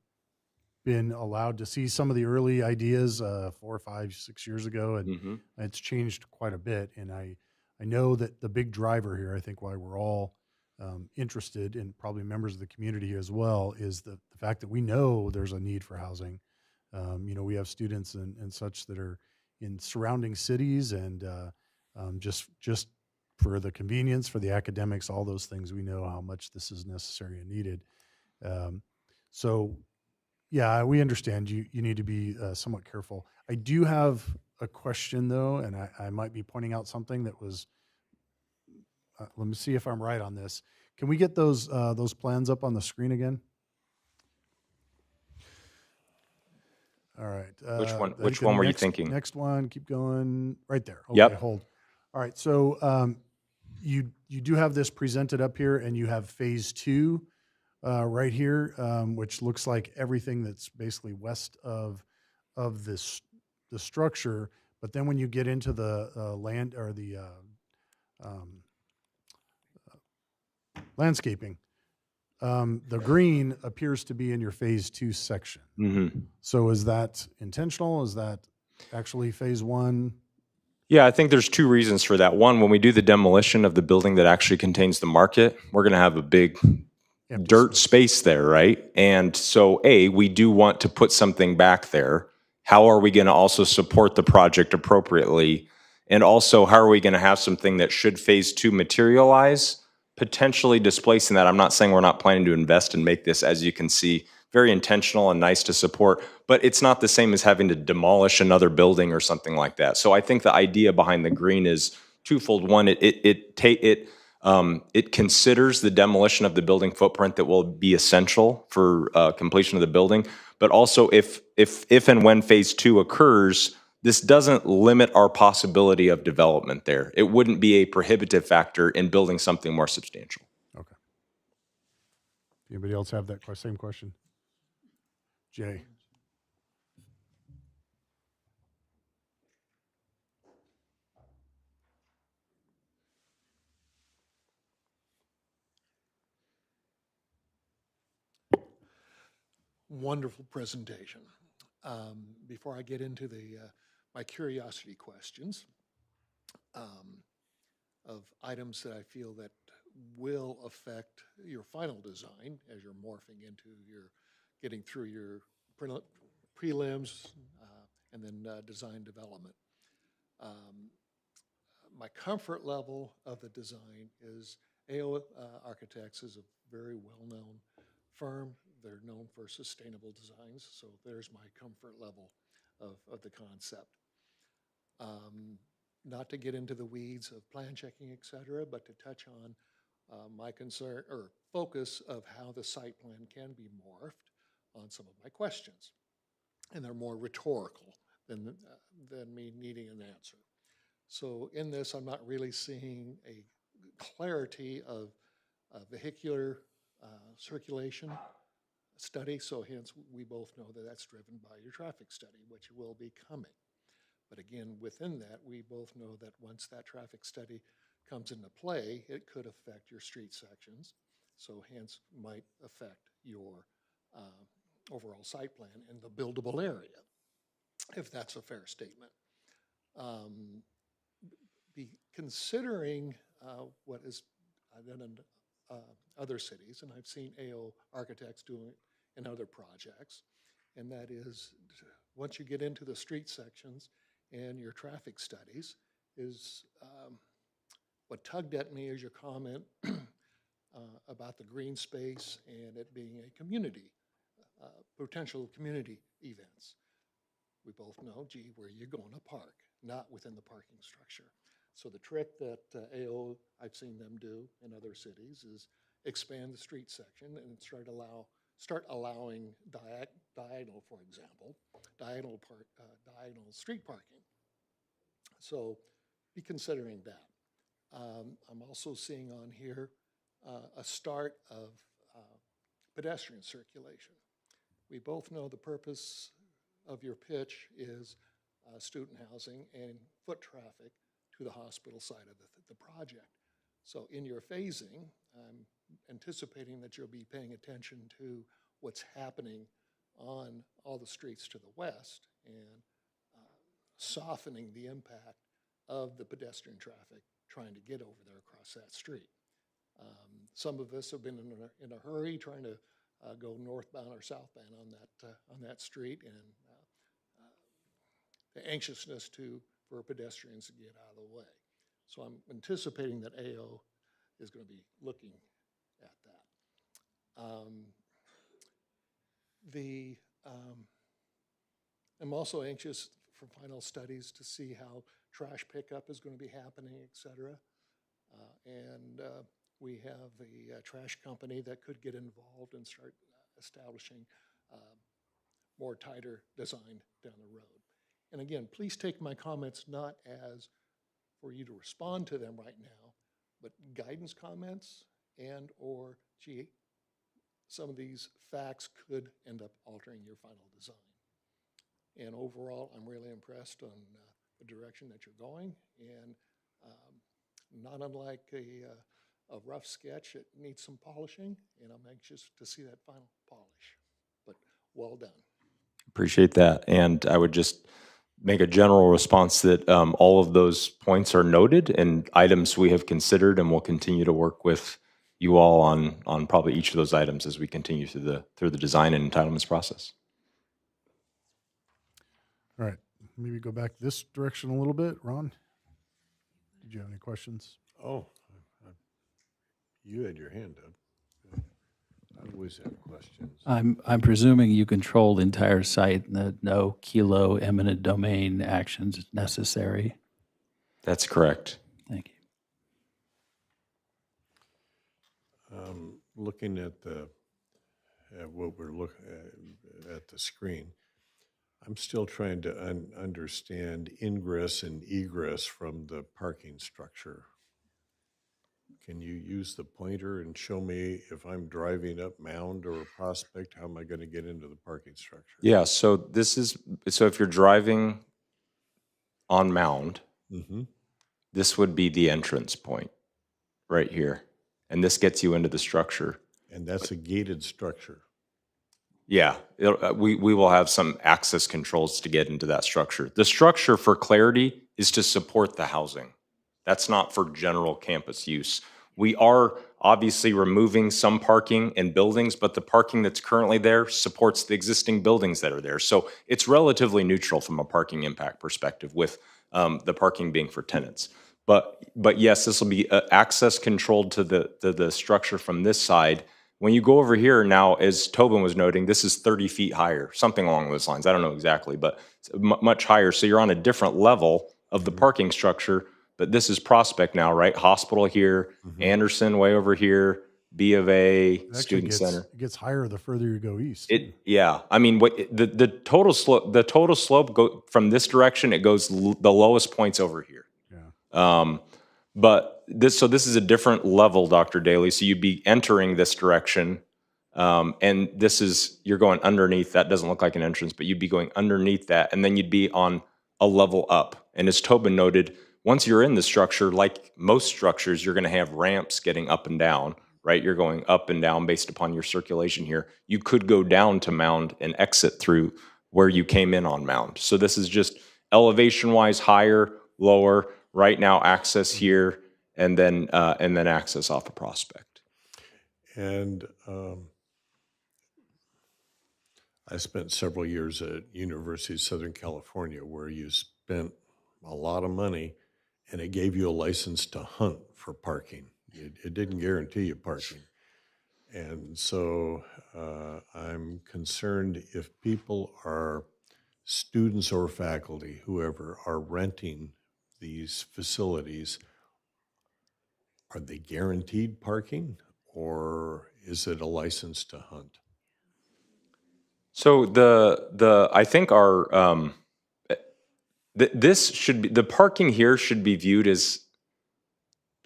Speaker 1: been allowed to see some of the early ideas 4, 5, 6 years ago, and it's changed quite a bit. And I know that the big driver here, I think why we're all interested, and probably members of the community as well, is the fact that we know there's a need for housing. We have students and such that are in surrounding cities, and just for the convenience, for the academics, all those things, we know how much this is necessary and needed. So yeah, we understand you need to be somewhat careful. I do have a question though, and I might be pointing out something that was, let me see if I'm right on this. Can we get those plans up on the screen again? All right.
Speaker 9: Which one were you thinking?
Speaker 1: Next one, keep going. Right there. Okay,
Speaker 9: Yep.
Speaker 1: hold. All right, so you do have this presented up here, and you have phase two right here, which looks like everything that's basically west of this the structure. But then when you get into the land or the um, landscaping, the green appears to be in your phase two section. So is that intentional? Is that actually phase one?
Speaker 9: Yeah, I think there's two reasons for that. One, when we do the demolition of the building that actually contains the market, we're going to have a big
Speaker 1: Empty
Speaker 9: dirt space there, right? And so, we do want to put something back there. How are we going to also support the project appropriately? And also, how are we going to have something that should phase two materialize, potentially displacing that? I'm not saying we're not planning to invest and make this, as you can see, very intentional and nice to support, but it's not the same as having to demolish another building or something like that. So I think the idea behind the green is twofold. One, it considers the demolition of the building footprint that will be essential for completion of the building, but also if and when phase two occurs, this doesn't limit our possibility of development there. It wouldn't be a prohibitive factor in building something more substantial.
Speaker 1: Okay. Anybody else have that same question? Jay.
Speaker 13: Wonderful presentation. Before I get into my curiosity questions of items that I feel that will affect your final design as you're morphing into getting through your prelims and then design development. My comfort level of the design is AO Architects is a very well-known firm. They're known for sustainable designs, so there's my comfort level of the concept. Not to get into the weeds of plan checking, et cetera, but to touch on my concern or focus of how the site plan can be morphed on some of my questions. And they're more rhetorical than me needing an answer. So in this, I'm not really seeing a clarity of vehicular circulation study, so hence we both know that that's driven by your traffic study, which will be coming. But again, within that, we both know that once that traffic study comes into play, it could affect your street sections, so hence might affect your overall site plan and the buildable area, if that's a fair statement. Be considering what is done in other cities, and I've seen AO Architects doing it in other projects, and that is once you get into the street sections and your traffic studies is what tugged at me is your comment about the green space and it being a community, potential community events. We both know, gee, where you're going to park, not within the parking structure. So the trick that AO, I've seen them do in other cities is expand the street section and start allowing diagonal, for example, diagonal street parking. So be considering that. I'm also seeing on here a start of pedestrian circulation. We both know the purpose of your pitch is student housing and foot traffic to the hospital side of the project. So in your phasing, I'm anticipating that you'll be paying attention to what's happening on all the streets to the west and softening the impact of the pedestrian traffic trying to get over there across that street. Some of us have been in a hurry trying to go northbound or southbound on that street, and the anxiousness for pedestrians to get out of the way. So I'm anticipating that AO is going to be looking at that. I'm also anxious for final studies to see how trash pickup is going to be happening, et cetera. We have a trash company that could get involved and start establishing more tighter design down the road. And again, please take my comments not as for you to respond to them right now, but guidance comments and/or, gee, some of these facts could end up altering your final design. And overall, I'm really impressed on the direction that you're going. And not unlike a rough sketch, it needs some polishing, and I'm anxious to see that final polish. But well done.
Speaker 9: Appreciate that. And I would just make a general response that all of those points are noted and items we have considered, and we'll continue to work with you all on probably each of those items as we continue through the design and entitlements process.
Speaker 1: All right, maybe go back this direction a little bit. Ron, did you have any questions?
Speaker 8: Oh, you had your hand up. I always have questions.
Speaker 11: I'm presuming you control the entire site and that no kilo eminent domain actions necessary.
Speaker 9: That's correct.
Speaker 11: Thank you.
Speaker 8: Looking at what we're looking at the screen, I'm still trying to understand ingress and egress from the parking structure. Can you use the pointer and show me if I'm driving up Mound or Prospect, how am I going to get into the parking structure?
Speaker 9: Yeah, so if you're driving on Mound, this would be the entrance point right here. And this gets you into the structure.
Speaker 8: And that's a gated structure.
Speaker 9: Yeah, we will have some access controls to get into that structure. The structure, for clarity, is to support the housing. That's not for general campus use. We are obviously removing some parking in buildings, but the parking that's currently there supports the existing buildings that are there. So it's relatively neutral from a parking impact perspective, with the parking being for tenants. But yes, this will be access controlled to the structure from this side. When you go over here now, as Tobin was noting, this is 30 feet higher, something along those lines. I don't know exactly, but it's much higher. So you're on a different level of the parking structure, but this is Prospect now, right? Hospital here, Anderson way over here, B of A, Student Center.
Speaker 1: It gets higher the further you go east.
Speaker 9: Yeah. I mean, the total slope from this direction, it goes the lowest points over here. Yeah. But this is a different level, Dr. Daly. So you'd be entering this direction, and you're going underneath. That doesn't look like an entrance, but you'd be going underneath that, and then you'd be on a level up. And as Tobin noted, once you're in the structure, like most structures, you're going to have ramps getting up and down, right? You're going up and down based upon your circulation here. You could go down to Mound and exit through where you came in on Mound. So this is just elevation-wise higher, lower. Right now, access here, and then access off a Prospect.
Speaker 8: And I spent several years at University of Southern California, where you spent a lot of money, and it gave you a license to hunt for parking. It didn't guarantee you parking. And so I'm concerned if people are students or faculty, whoever, are renting these facilities, are they guaranteed parking, or is it a license to hunt?
Speaker 9: So I think this should be, the parking here should be viewed as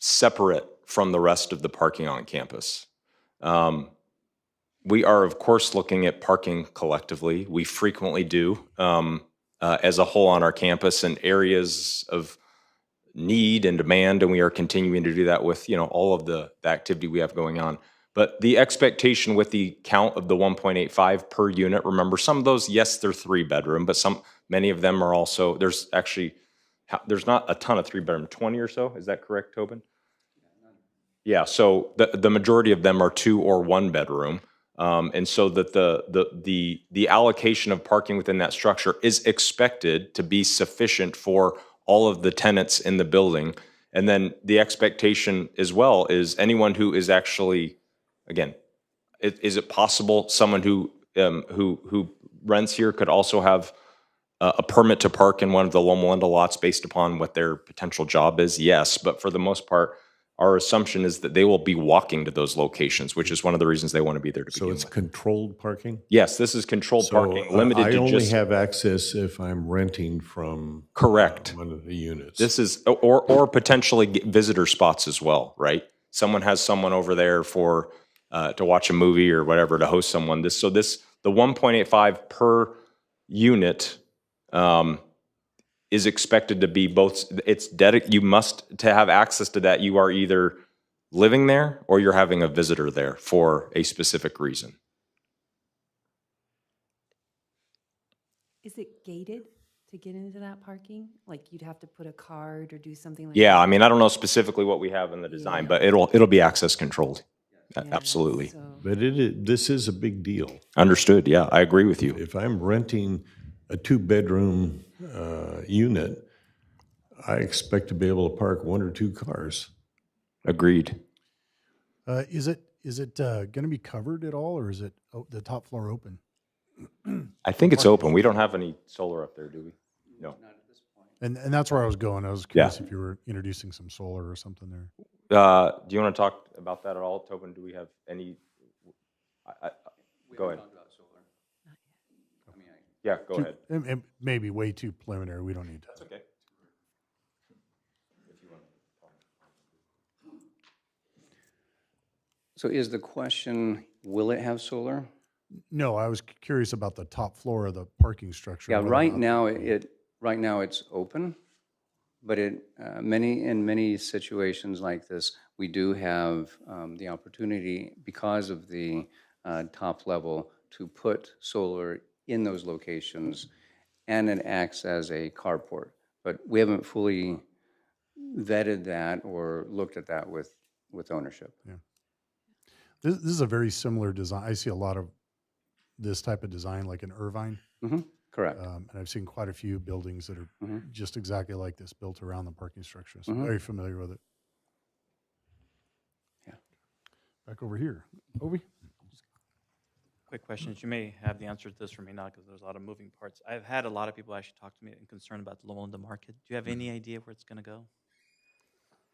Speaker 9: separate from the rest of the parking on campus. We are, of course, looking at parking collectively. We frequently do as a whole on our campus in areas of need and demand, and we are continuing to do that with all of the activity we have going on. But the expectation with the count of the 1.85 per unit, remember, some of those, yes, they're 3-bedroom, but many of them are also, there's not a ton of 3-bedroom, 20 or so, is that correct, Tobin? Yeah, so the majority of them are 2 or 1-bedroom. And so that the allocation of parking within that structure is expected to be sufficient for all of the tenants in the building. And then the expectation as well is anyone who is actually, again, is it possible someone who rents here could also have a permit to park in one of the Loma lots based upon what their potential job is? Yes, but for the most part, our assumption is that they will be walking to those locations, which is one of the reasons they want to be there to
Speaker 8: So
Speaker 9: begin
Speaker 8: it's
Speaker 9: with.
Speaker 8: controlled parking?
Speaker 9: Yes, this is controlled parking,
Speaker 8: So
Speaker 9: limited
Speaker 8: I
Speaker 9: to
Speaker 8: only
Speaker 9: just.
Speaker 8: have access if I'm renting from
Speaker 9: Correct.
Speaker 8: one of the units.
Speaker 9: This is, or potentially get visitor spots as well, right? Someone has someone over there for, to watch a movie or whatever, to host someone. The 1.85 per unit, is expected to be both, you must, to have access to that, you are either living there or you're having a visitor there for a specific reason.
Speaker 14: Is it gated to get into that parking? Like you'd have to put a card or do something like that?
Speaker 9: Yeah, I mean, I don't know specifically what we have in the design,
Speaker 14: Yeah.
Speaker 9: but it'll be access controlled.
Speaker 14: Yeah,
Speaker 9: Absolutely.
Speaker 14: so-
Speaker 8: But this is a big deal.
Speaker 9: Understood, yeah, I agree with you.
Speaker 8: If I'm renting a two-bedroom unit, I expect to be able to park one or two cars.
Speaker 9: Agreed.
Speaker 1: Is it going to be covered at all, or is it the top floor open?
Speaker 9: I think it's open. We don't have any solar up there, do we? No.
Speaker 1: And that's where I was going. I was curious if you were introducing some solar or something there.
Speaker 9: Do you want to talk about that at all, Tobin? Do we have any? Go ahead. Yeah, go ahead.
Speaker 1: It may be way too preliminary. We don't need to.
Speaker 9: That's okay.
Speaker 7: So is the question, will it have solar?
Speaker 1: No, I was curious about the top floor of the parking structure.
Speaker 7: Yeah,
Speaker 1: whether or
Speaker 7: right
Speaker 1: not-
Speaker 7: now it's open, but in many situations like this, we do have the opportunity, because of the top level, to put solar in those locations, and it acts as a carport. But we haven't fully vetted that or looked at that with ownership.
Speaker 1: Yeah. This is a very similar design. I see a lot of this type of design, like in Irvine.
Speaker 7: Correct.
Speaker 1: And I've seen quite a few buildings that are just exactly like this, built around the parking structure. So I'm very familiar with it.
Speaker 7: Yeah.
Speaker 1: Back over here. Obi?
Speaker 15: Quick questions. You may have the answer to this for me now because there's a lot of moving parts. I've had a lot of people actually talk to me and concerned about the Loma market. Do you have any idea where it's going to go?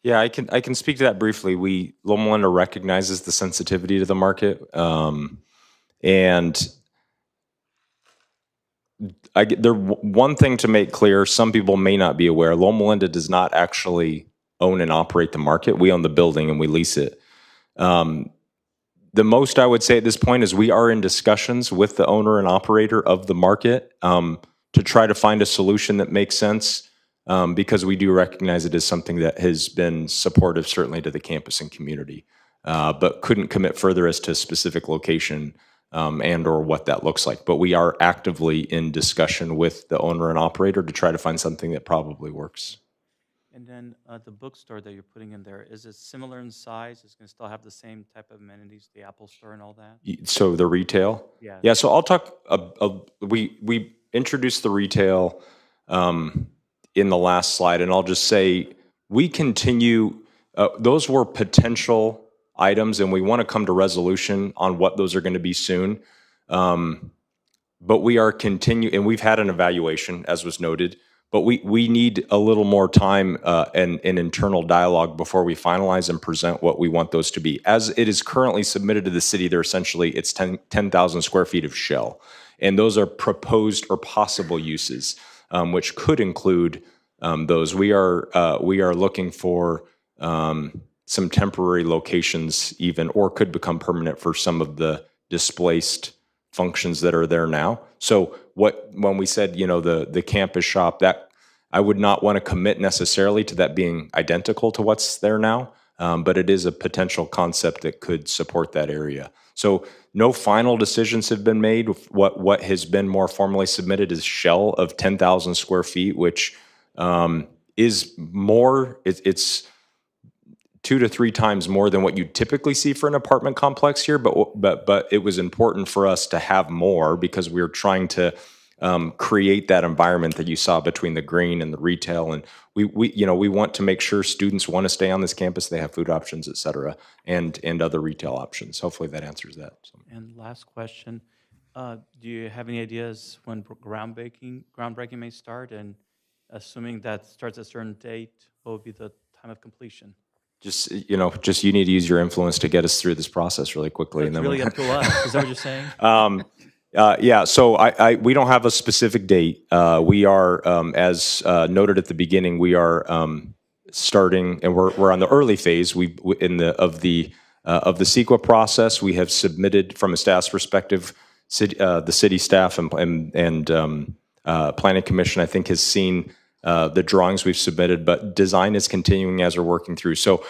Speaker 9: Yeah, I can speak to that briefly. Loma Linda recognizes the sensitivity to the market, and one thing to make clear: some people may not be aware. Loma Linda does not actually own and operate the market. We own the building and we lease it. The most I would say at this point is we are in discussions with the owner and operator of the market to try to find a solution that makes sense. Because we do recognize it as something that has been supportive, certainly to the campus and community, but couldn't commit further as to a specific location and or what that looks like. But we are actively in discussion with the owner and operator to try to find something that probably works.
Speaker 15: And then the bookstore that you're putting in there, is it similar in size? It's going to still have the same type of amenities, the Apple Store and all that?
Speaker 9: So the retail?
Speaker 15: Yeah.
Speaker 9: Yeah, so I'll talk, we introduced the retail in the last slide, and I'll just say we continue, those were potential items, and we want to come to resolution on what those are going to be soon. But we are continuing, and we've had an evaluation, as was noted, but we need a little more time and internal dialogue before we finalize and present what we want those to be. As it is currently submitted to the city, it's 10,000 square feet of shell, and those are proposed or possible uses. Which could include those. We are looking for some temporary locations even, or could become permanent for some of the displaced functions that are there now. So when we said, the campus shop, that I would not want to commit necessarily to that being identical to what's there now, but it is a potential concept that could support that area. So no final decisions have been made. What has been more formally submitted is shell of 10,000 square feet, which is more, it's 2 to 3 times more than what you typically see for an apartment complex here. But it was important for us to have more because we were trying to create that environment that you saw between the green and the retail. And we want to make sure students want to stay on this campus, they have food options, et cetera, and other retail options. Hopefully that answers that. So.
Speaker 15: And last question, do you have any ideas when groundbreaking may start? And assuming that starts at a certain date, what would be the time of completion?
Speaker 9: Just, just you need to use your influence to get us through this process really quickly.
Speaker 15: It's really up to us. Is that what you're saying?
Speaker 9: Yeah, so we don't have a specific date. We are, as noted at the beginning, we are starting, and we're on the early phase. Of the CEQA process. We have submitted, from a staff's perspective, the city staff and planning commission, I think, has seen the drawings we've submitted, but design is continuing as we're working through. So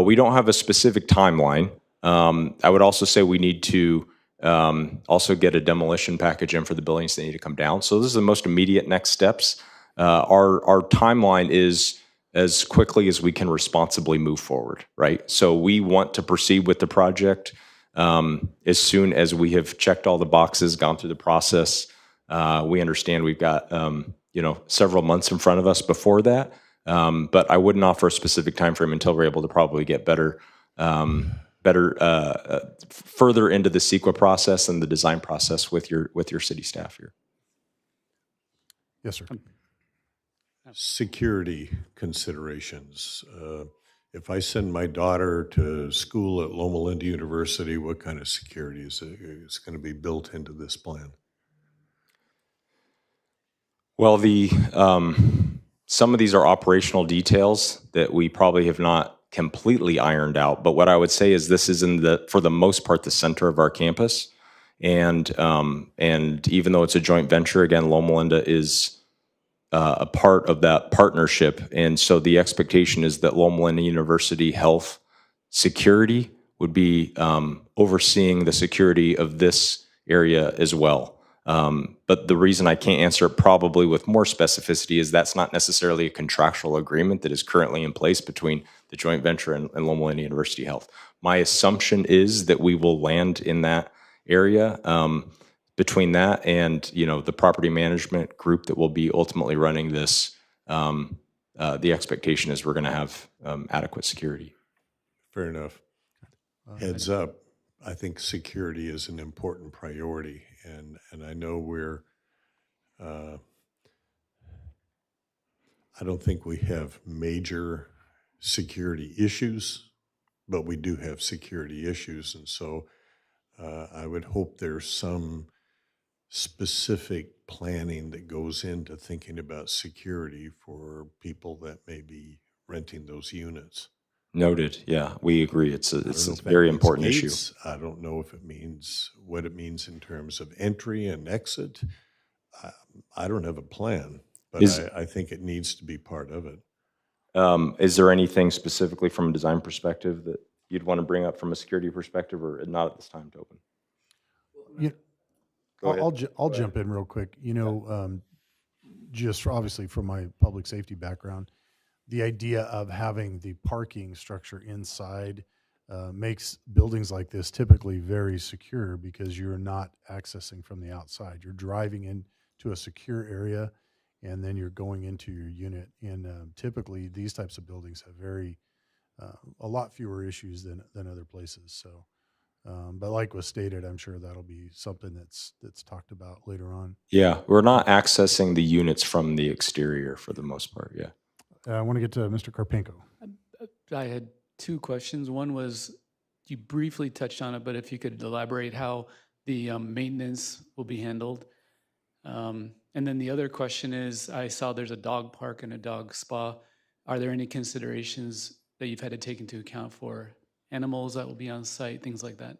Speaker 9: we don't have a specific timeline. I would also say we need to also get a demolition package in for the buildings that need to come down. So this is the most immediate next steps. Our timeline is as quickly as we can responsibly move forward, right? So we want to proceed with the project as soon as we have checked all the boxes, gone through the process. We understand we've got several months in front of us before that, but I wouldn't offer a specific time frame until we're able to probably get further into the CEQA process and the design process with your city staff here.
Speaker 1: Yes, sir.
Speaker 8: Security considerations. If I send my daughter to school at Loma Linda University, what kind of security is going to be built into this plan?
Speaker 9: Well, some of these are operational details that we probably have not completely ironed out. But what I would say is this is for the most part, the center of our campus, and even though it's a joint venture, again, Loma Linda is a part of that partnership, and so the expectation is that Loma Linda University Health Security would be overseeing the security of this area as well. But the reason I can't answer it probably with more specificity is that's not necessarily a contractual agreement that is currently in place between the joint venture and Loma Linda University Health. My assumption is that we will land in that area. Between that and the property management group that will be ultimately running this, the expectation is we're going to have adequate security.
Speaker 8: Fair enough. Heads up, I think security is an important priority, and I know I don't think we have major security issues, but we do have security issues, and so I would hope there's some specific planning that goes into thinking about security for people that may be renting those units.
Speaker 9: Noted. Yeah, we agree. It's a
Speaker 8: that
Speaker 9: very
Speaker 8: means
Speaker 9: important issue.
Speaker 8: gates. I don't know if it means what it means in terms of entry and exit. I don't have a plan, but I think it needs to be part of it.
Speaker 9: Is there anything specifically from a design perspective that you'd want to bring up from a security perspective, or not at this time to open?
Speaker 1: I'll jump in real quick. Just obviously from my public safety background, the idea of having the parking structure inside makes buildings like this typically very secure because you're not accessing from the outside. You're driving into a secure area, and then you're going into your unit. And typically, these types of buildings have a lot fewer issues than other places. So. But like was stated, I'm sure that'll be something that's talked about later on.
Speaker 9: Yeah, we're not accessing the units from the exterior for the most part, yeah.
Speaker 1: I want to get to Mr. Karpenko.
Speaker 4: I had two questions. One was, you briefly touched on it, but if you could elaborate how the maintenance will be handled. And then the other question is, I saw there's a dog park and a dog spa. Are there any considerations that you've had to take into account for animals that will be on site, things like that?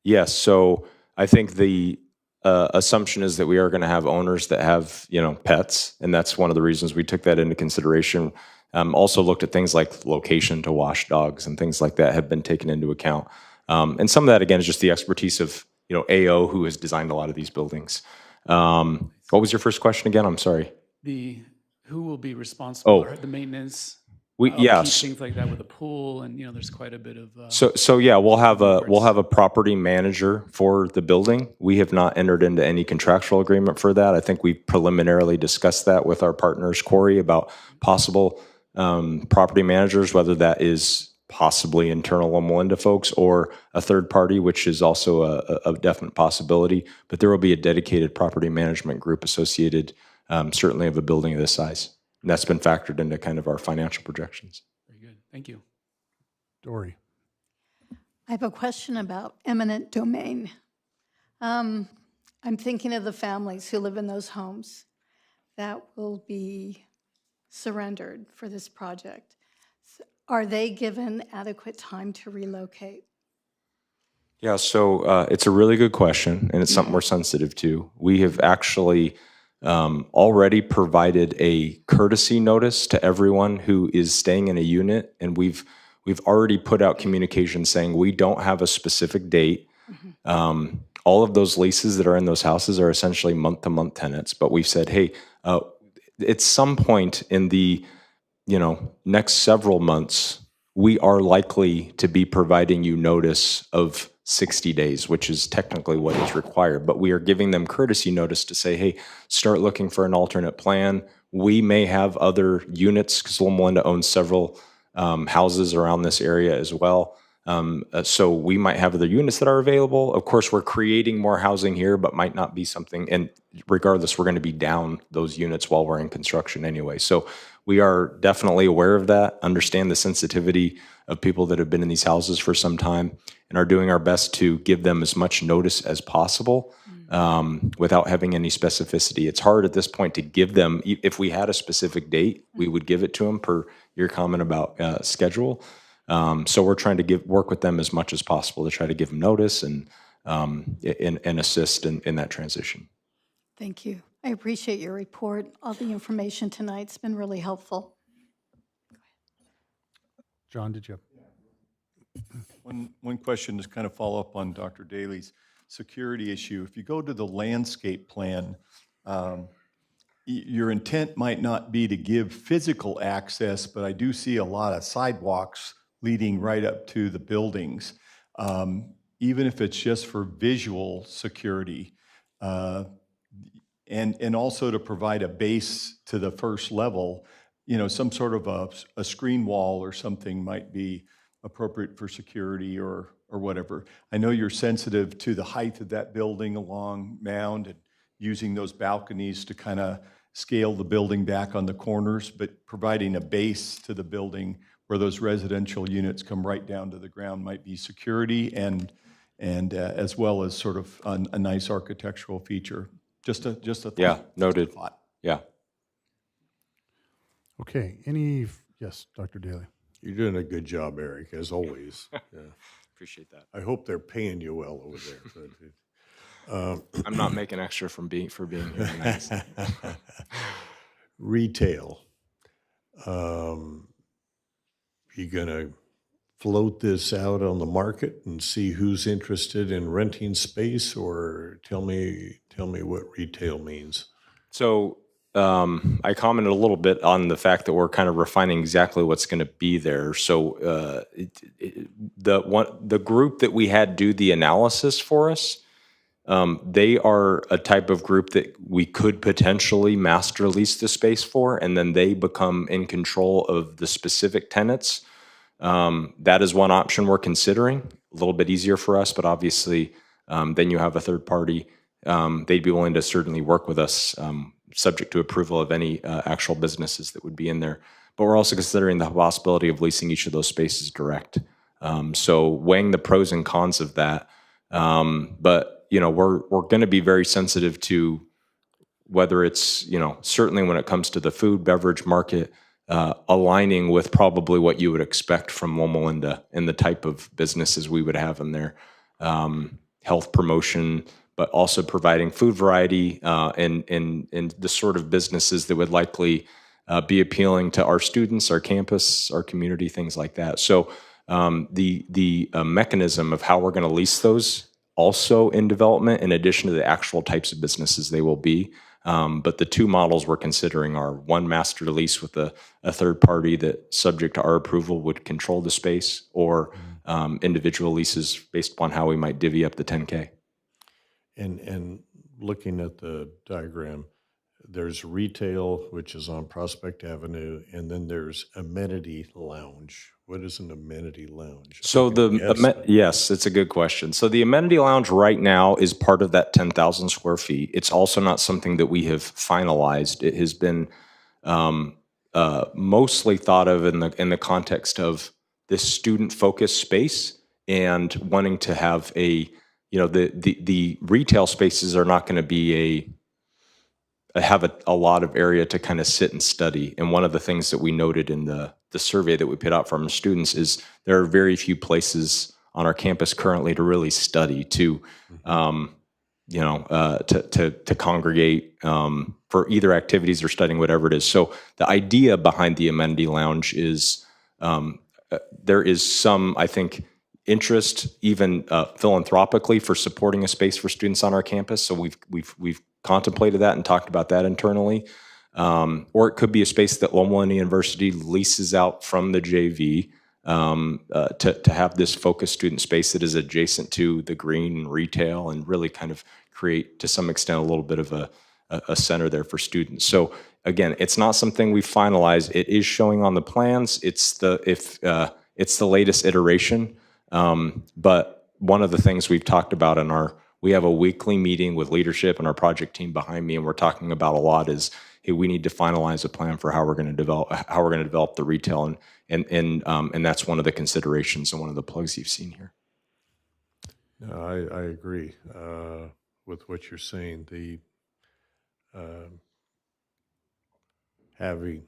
Speaker 9: Yes, so I think the assumption is that we are going to have owners that have, pets, and that's one of the reasons we took that into consideration. Also looked at things like location to wash dogs and things like that have been taken into account. And some of that, again, is just the expertise of, AO, who has designed a lot of these buildings. What was your first question again? I'm sorry.
Speaker 4: Who will be responsible for the maintenance?
Speaker 9: Yes.
Speaker 4: Things like that with a pool, and there's quite a bit of.
Speaker 9: So yeah, we'll have a property manager for the building. We have not entered into any contractual agreement for that. I think we preliminarily discussed that with our partners, Corey, about possible property managers, whether that is possibly internal Loma Linda folks or a third party, which is also a definite possibility. But there will be a dedicated property management group associated, certainly of a building of this size. that's been factored into kind of our financial projections.
Speaker 4: Very good. Thank you.
Speaker 1: Dory.
Speaker 12: I have a question about eminent domain. I'm thinking of the families who live in those homes that will be surrendered for this project. Are they given adequate time to relocate?
Speaker 9: Yeah, so it's a really good question, and it's something we're sensitive to. We have actually already provided a courtesy notice to everyone who is staying in a unit, and we've already put out communication saying we don't have a specific date. All of those leases that are in those houses are essentially month-to-month tenants, but we've said, hey, at some point in the next several months, we are likely to be providing you notice of 60 days, which is technically what is required. But we are giving them courtesy notice to say, hey, start looking for an alternate plan. We may have other units, because Loma Linda owns several houses around this area as well. So we might have other units that are available. Of course, we're creating more housing here, but might not be something. And regardless, we're going to be down those units while we're in construction anyway. So we are definitely aware of that, understand the sensitivity of people that have been in these houses for some time, and are doing our best to give them as much notice as possible without having any specificity. It's hard at this point to give them, if we had a specific date, we would give it to them per your comment about schedule. So we're trying to work with them as much as possible to try to give them notice and assist in that transition.
Speaker 12: Thank you. I appreciate your report. All the information tonight's been really helpful.
Speaker 1: John, did you have?
Speaker 2: One question to kind of follow up on Dr. Daly's security issue. If you go to the landscape plan, your intent might not be to give physical access, but I do see a lot of sidewalks leading right up to the buildings, even if it's just for visual security, and also to provide a base to the first level. Some sort of a screen wall or something might be appropriate for security or whatever. I know you're sensitive to the height of that building along Mound and using those balconies to kind of scale the building back on the corners, but providing a base to the building where those residential units come right down to the ground might be security and as well as sort of a nice architectural feature. Just a thought.
Speaker 9: Yeah, noted. Yeah.
Speaker 1: Okay. Yes, Dr. Daly.
Speaker 8: You're doing a good job, Eric, as always. Yeah.
Speaker 9: Appreciate that.
Speaker 8: I hope they're paying you well over there. But,
Speaker 9: I'm not making extra for being here tonight.
Speaker 8: Retail. You gonna float this out on the market and see who's interested in renting space, or tell me what retail means?
Speaker 9: So I commented a little bit on the fact that we're kind of refining exactly what's going to be there. So the group that we had do the analysis for us, they are a type of group that we could potentially master lease the space for, and then they become in control of the specific tenants. That is one option we're considering. A little bit easier for us, but obviously then you have a third party. They'd be willing to certainly work with us, subject to approval of any actual businesses that would be in there. But we're also considering the possibility of leasing each of those spaces direct. So weighing the pros and cons of that. But we're going to be very sensitive to whether it's certainly when it comes to the food beverage market, aligning with probably what you would expect from Loma Linda and the type of businesses we would have in there, health promotion, but also providing food variety and the sort of businesses that would likely be appealing to our students, our campus, our community, things like that. So the mechanism of how we're going to lease those also in development, in addition to the actual types of businesses they will be. But the two models we're considering are one master lease with a third party that, subject to our approval, would control the space, or individual leases based upon how we might divvy up the 10K.
Speaker 8: And looking at the diagram, there's retail, which is on Prospect Avenue, and then there's amenity lounge. What is an amenity lounge?
Speaker 9: So yes, it's a good question. So the amenity lounge right now is part of that 10,000 square feet. It's also not something that we have finalized. It has been mostly thought of in the context of this student-focused space and wanting to have the retail spaces are not going to be have a lot of area to kind of sit and study. And one of the things that we noted in the survey that we put out from students is there are very few places on our campus currently to really study, to congregate for either activities or studying, whatever it is. So the idea behind the amenity lounge is there is some, I think, interest, even philanthropically, for supporting a space for students on our campus. So we've contemplated that and talked about that internally. Or it could be a space that Loma University leases out from the JV to have this focused student space that is adjacent to the green retail and really kind of create, to some extent, a little bit of a center there for students. So again, it's not something we finalized. It is showing on the plans. It's the latest iteration. But one of the things we've talked about we have a weekly meeting with leadership and our project team behind me, and we're talking about a lot is, hey, we need to finalize a plan for how we're going to develop the retail, and that's one of the considerations and one of the plugs you've seen here.
Speaker 8: No, I agree with what you're saying. The having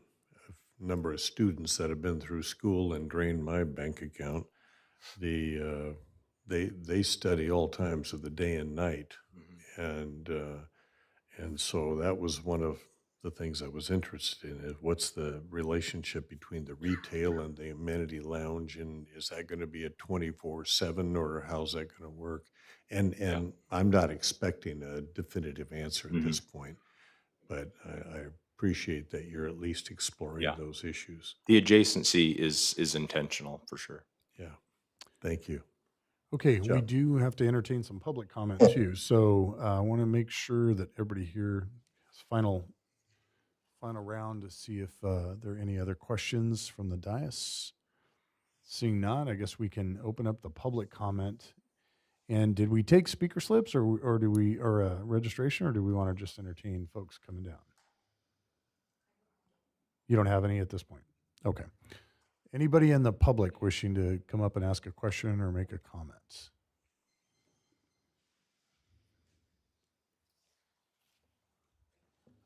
Speaker 8: a number of students that have been through school and drained my bank account, they study all times of the day and night, and so that was one of the things I was interested in. Is what's the relationship between the retail and the amenity lounge, and is that going to be a 24/7, or how's that going to work? And I'm not expecting a definitive answer at this point, but I appreciate that you're at least exploring those issues.
Speaker 9: The adjacency is intentional for sure.
Speaker 8: Yeah, thank you.
Speaker 1: Okay, we do have to entertain some public comment too. So I want to make sure that everybody here has final round to see if there are any other questions from the dais. Seeing none, I guess we can open up the public comment. And did we take speaker slips or registration, or do we want to just entertain folks coming down? You don't have any at this point. Okay. Anybody in the public wishing to come up and ask a question or make a comment?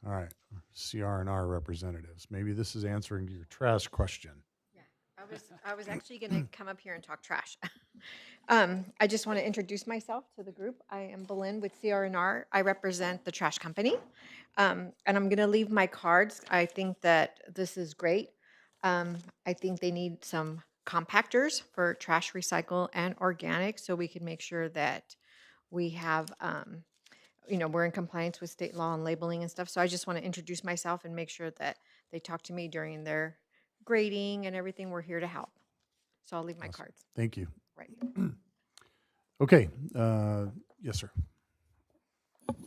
Speaker 1: All right, CR&R representatives. Maybe this is answering your trash question.
Speaker 16: Yeah, I was actually going to come up here and talk trash. I just want to introduce myself to the group. I am Belinda with CR&R. I represent the trash company, and I'm going to leave my cards. I think that this is great. I think they need some compactors for trash, recycle, and organic, so we can make sure that we have, we're in compliance with state law and labeling and stuff. So I just want to introduce myself and make sure that they talk to me during their grading and everything. We're here to help. So I'll leave my cards.
Speaker 1: Thank you.
Speaker 16: Right.
Speaker 1: Okay. Yes, sir.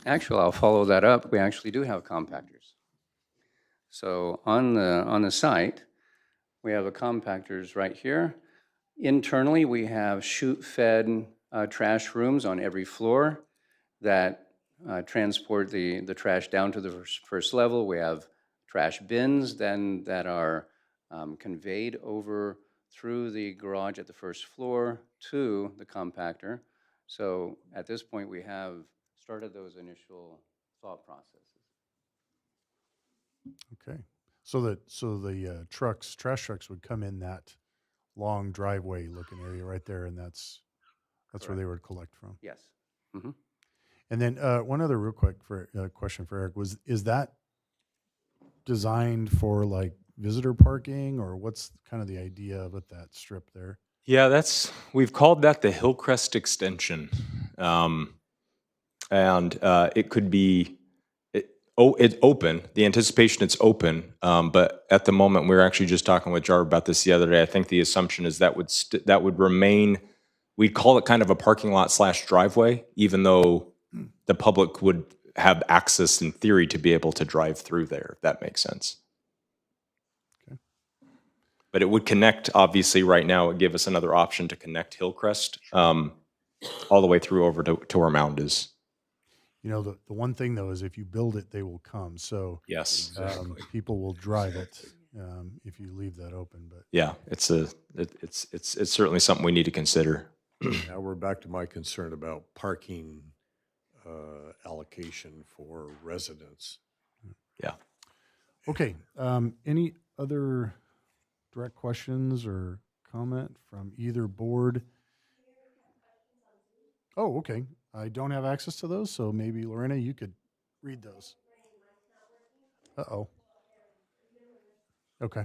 Speaker 7: Actually, I'll follow that up. We actually do have compactors. So on the site, we have a compactors right here. Internally, we have chute-fed trash rooms on every floor that transport the trash down to the first level. We have trash bins then that are conveyed over through the garage at the first floor to the compactor. So at this point, we have started those initial thought processes.
Speaker 1: Okay. So the trash trucks would come in that long driveway looking area right there, and that's where they would collect from.
Speaker 7: Yes. Mm-hmm.
Speaker 1: And then one other real quick question for Eric is that designed for like visitor parking, or what's kind of the idea of it, that strip there?
Speaker 9: Yeah, we've called that the Hillcrest extension, and it could be. It's open. The anticipation it's open, but at the moment we were actually just talking with Jar about this the other day. I think the assumption is that would remain. We'd call it kind of a parking lot / driveway, even though the public would have access in theory to be able to drive through there. If that makes sense.
Speaker 1: Okay.
Speaker 9: But it would connect. Obviously, right now it would give us another option to connect Hillcrest all the way through over to where Mound is.
Speaker 1: You know, the one thing though is if you build it, they will come. So
Speaker 9: yes,
Speaker 1: people will drive it. if you leave that open, but.
Speaker 9: Yeah, it's certainly something we need to consider.
Speaker 8: Now we're back to my concern about parking allocation for residents.
Speaker 9: Yeah.
Speaker 1: Okay, any other direct questions or comment from either board? Oh, okay. I don't have access to those, so maybe Lorena, you could read those. Uh-oh. Okay.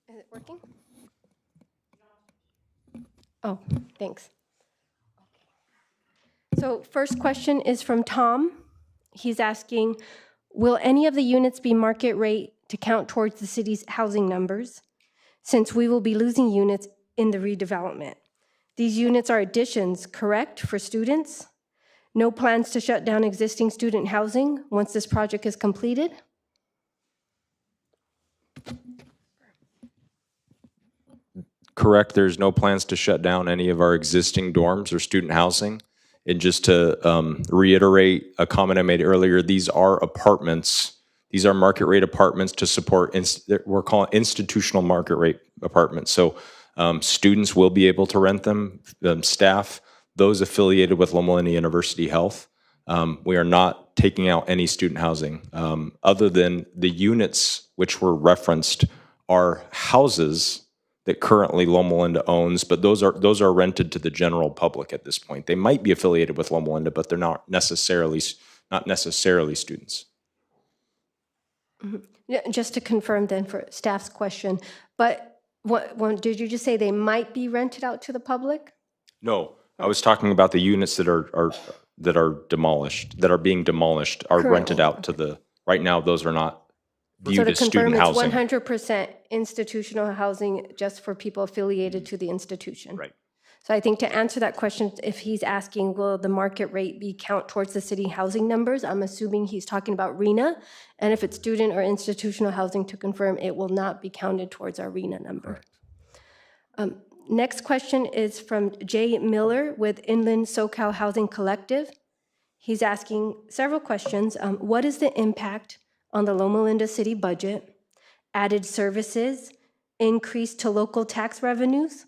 Speaker 17: Is it working? Oh, thanks. So first question is from Tom. He's asking, will any of the units be market rate to count towards the city's housing numbers, since we will be losing units in the redevelopment? These units are additions, correct, for students? No plans to shut down existing student housing once this project is completed?
Speaker 9: Correct. There's no plans to shut down any of our existing dorms or student housing. And just to reiterate a comment I made earlier, these are apartments. These are market rate apartments to support, we're calling institutional market rate apartments. So students will be able to rent them, staff, those affiliated with Loma Linda University Health. We are not taking out any student housing. Other than the units which were referenced are houses that currently Loma Linda owns, but those are rented to the general public at this point. They might be affiliated with Loma Linda, but they're not necessarily students.
Speaker 17: Mm-hmm. Yeah, just to confirm then for staff's question, but what did you just say they might be rented out to the public?
Speaker 9: No, I was talking about the units that are demolished, that are being demolished, are rented out to the. Right now, those are not viewed as student housing.
Speaker 17: So to confirm, it's 100% institutional housing just for people affiliated to the institution.
Speaker 9: Right.
Speaker 17: So I think to answer that question, if he's asking, will the market rate be count towards the city housing numbers? I'm assuming he's talking about RENA. And if it's student or institutional housing, to confirm, it will not be counted towards our RENA number. Next question is from Jay Miller with Inland SoCal Housing Collective. He's asking several questions. What is the impact on the Loma Linda city budget? Added services, increase to local tax revenues?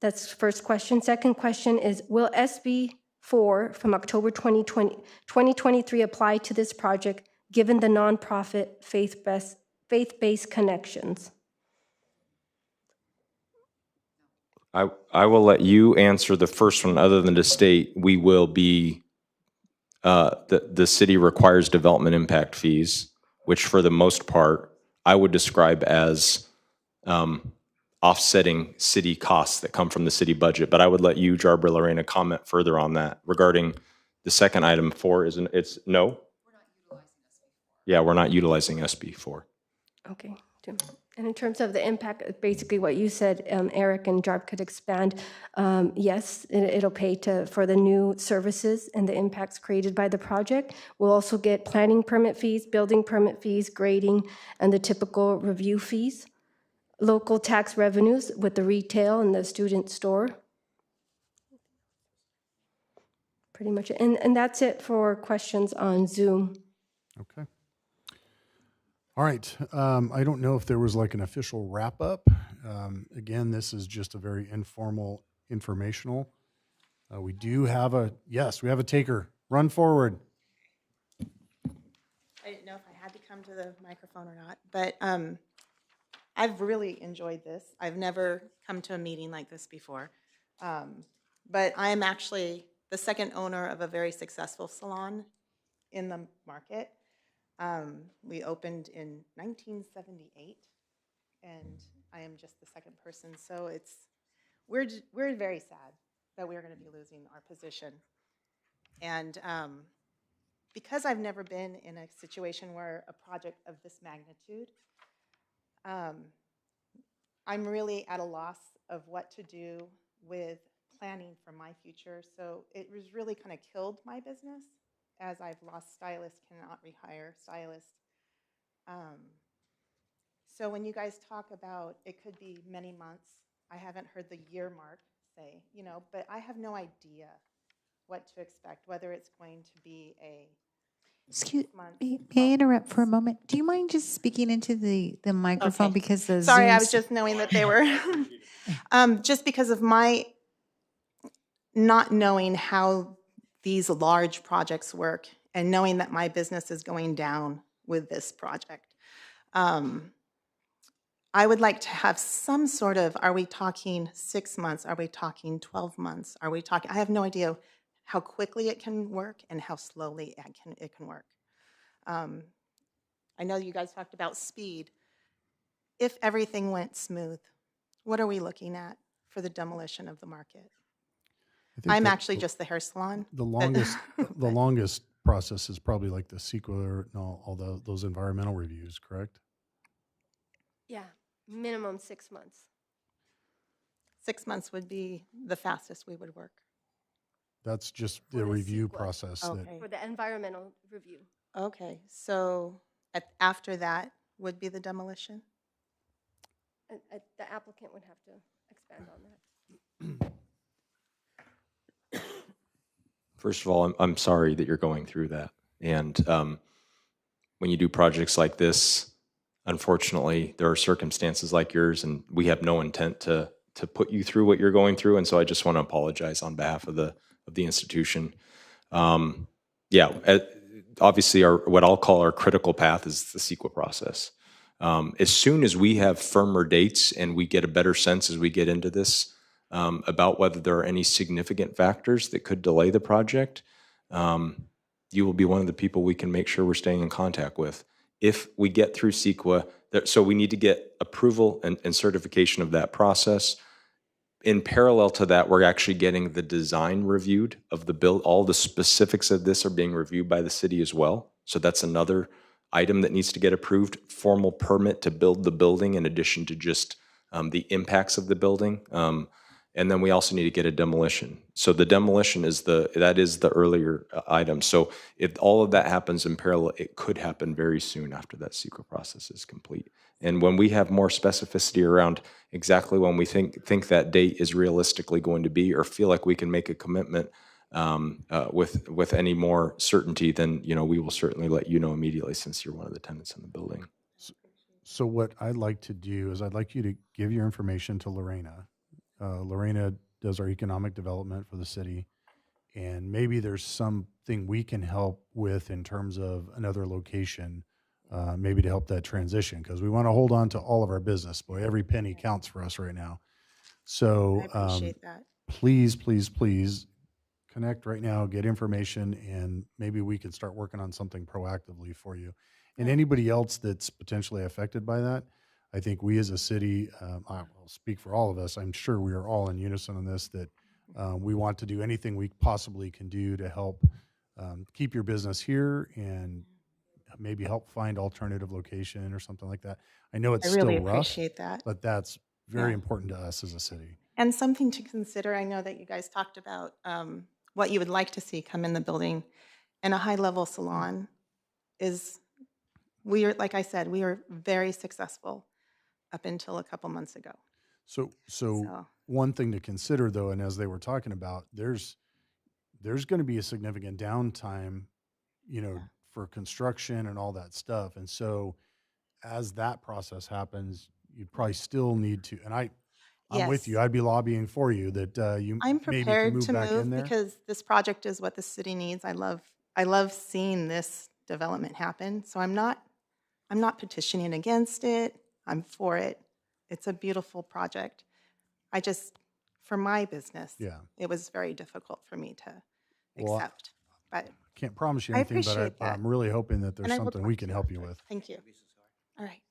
Speaker 17: That's the first question. Second question is, will SB 4 from October 2023 apply to this project given the nonprofit faith-based connections?
Speaker 9: I will let you answer the first one. Other than to state, we will be, the city requires development impact fees, which for the most part, I would describe as offsetting city costs that come from the city budget. But I would let you, Jarbra Lorena, comment further on that. Regarding the second item 4, it's no? We're not utilizing SB 4.
Speaker 17: Okay. And in terms of the impact, basically what you said, Eric and Jarb could expand. Yes, it'll pay for the new services and the impacts created by the project. We'll also get planning permit fees, building permit fees, grading, and the typical review fees. Local tax revenues with the retail and the student store. Pretty much it. And that's it for questions on Zoom.
Speaker 1: Okay. All right. I don't know if there was like an official wrap up. Again, this is just a very informal, informational. We do have we have a taker. Run forward.
Speaker 18: I didn't know if I had to come to the microphone or not, but I've really enjoyed this. I've never come to a meeting like this before, but I am actually the second owner of a very successful salon in the market. We opened in 1978, and I am just the second person. So we're very sad that we're going to be losing our position. And because I've never been in a situation where a project of this magnitude, I'm really at a loss of what to do with planning for my future. So it was really kind of killed my business, as I've lost stylists, cannot rehire stylists. So when you guys talk about it could be many months I haven't heard the year mark say, but I have no idea what to expect, whether it's going to be a
Speaker 5: Excuse
Speaker 18: month.
Speaker 5: me, may I interrupt for a moment? Do you mind just speaking into the microphone
Speaker 18: Okay.
Speaker 5: because the
Speaker 18: Sorry, I
Speaker 5: Zoom
Speaker 18: was just knowing that they were, just because of my not knowing how these large projects work and knowing that my business is going down with this project. I would like to have some sort of, are we talking 6 months? Are we talking 12 months? Are we talking, I have no idea how quickly it can work and how slowly it can work. I know you guys talked about speed. If everything went smooth, what are we looking at for the demolition of the market? I'm actually just the hair salon.
Speaker 1: The longest, the longest process is probably like the CEQA and all those environmental reviews, correct?
Speaker 17: Yeah, minimum 6 months.
Speaker 18: 6 months would be the fastest we would work.
Speaker 1: That's just
Speaker 17: For
Speaker 1: the
Speaker 17: the
Speaker 1: review
Speaker 17: CEQA.
Speaker 1: process.
Speaker 18: Okay.
Speaker 17: For the environmental review.
Speaker 18: Okay, so after that would be the demolition?
Speaker 17: And the applicant would have to expand on that.
Speaker 9: First of all, I'm sorry that you're going through that. And when you do projects like this, unfortunately, there are circumstances like yours, and we have no intent to put you through what you're going through. And so I just want to apologize on behalf of the institution. Obviously, what I'll call our critical path is the CEQA process. As soon as we have firmer dates and we get a better sense as we get into this about whether there are any significant factors that could delay the project, you will be one of the people we can make sure we're staying in contact with. If we get through CEQA, so we need to get approval and certification of that process. In parallel to that, we're actually getting the design reviewed of the build. All the specifics of this are being reviewed by the city as well. So that's another item that needs to get approved, formal permit to build the building in addition to just the impacts of the building. And then we also need to get a demolition. So the demolition is the earlier item. So if all of that happens in parallel, it could happen very soon after that CEQA process is complete. And when we have more specificity around exactly when we think that date is realistically going to be, or feel like we can make a commitment with any more certainty, then we will certainly let you know immediately, since you're one of the tenants in the building.
Speaker 1: So what I'd like to do is I'd like you to give your information to Lorena. Lorena does our economic development for the city, and maybe there's something we can help with in terms of another location, maybe to help that transition, because we want to hold on to all of our business. Boy, every penny counts for us right now. So
Speaker 18: I appreciate that.
Speaker 1: please, please, please connect right now, get information, and maybe we can start working on something proactively for you. And anybody else that's potentially affected by that, I think we as a city, I'll speak for all of us, I'm sure we are all in unison on this, that we want to do anything we possibly can do to help keep your business here and maybe help find alternative location or something like that. I know it's
Speaker 18: I really
Speaker 1: still rough,
Speaker 18: appreciate that.
Speaker 1: but that's very important to us as a city.
Speaker 18: And something to consider, I know that you guys talked about what you would like to see come in the building. And a high-level salon is, like I said, we are very successful up until a couple months ago.
Speaker 1: So one thing to consider, though, and as they were talking about, there's going to be a significant downtime, for construction and all that stuff. And so as that process happens, you probably still need to, and I'm with you. I'd be lobbying for you that you
Speaker 18: I'm
Speaker 1: maybe can
Speaker 18: prepared
Speaker 1: move
Speaker 18: to
Speaker 1: back in
Speaker 18: move
Speaker 1: there.
Speaker 18: because this project is what the city needs. I love seeing this development happen. So I'm not petitioning against it. I'm for it. It's a beautiful project. For my business, it was very difficult for me to accept. But
Speaker 1: Can't promise you
Speaker 18: I
Speaker 1: anything, but
Speaker 18: appreciate that.
Speaker 1: I'm really hoping that
Speaker 18: And
Speaker 1: there's
Speaker 18: I will
Speaker 1: something
Speaker 18: talk
Speaker 1: we
Speaker 18: to
Speaker 1: can
Speaker 18: you
Speaker 1: help you
Speaker 18: after.
Speaker 1: with.
Speaker 18: Thank you. All right.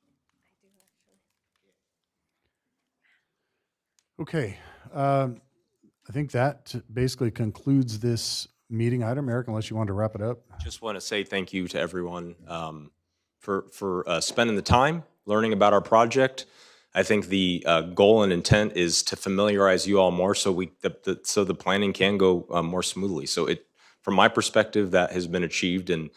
Speaker 1: Okay. I think that basically concludes this meeting item. Eric, unless you want to wrap it up.
Speaker 9: Just want to say thank you to everyone for spending the time learning about our project. I think the goal and intent is to familiarize you all more, so the planning can go more smoothly. So from my perspective, that has been achieved, and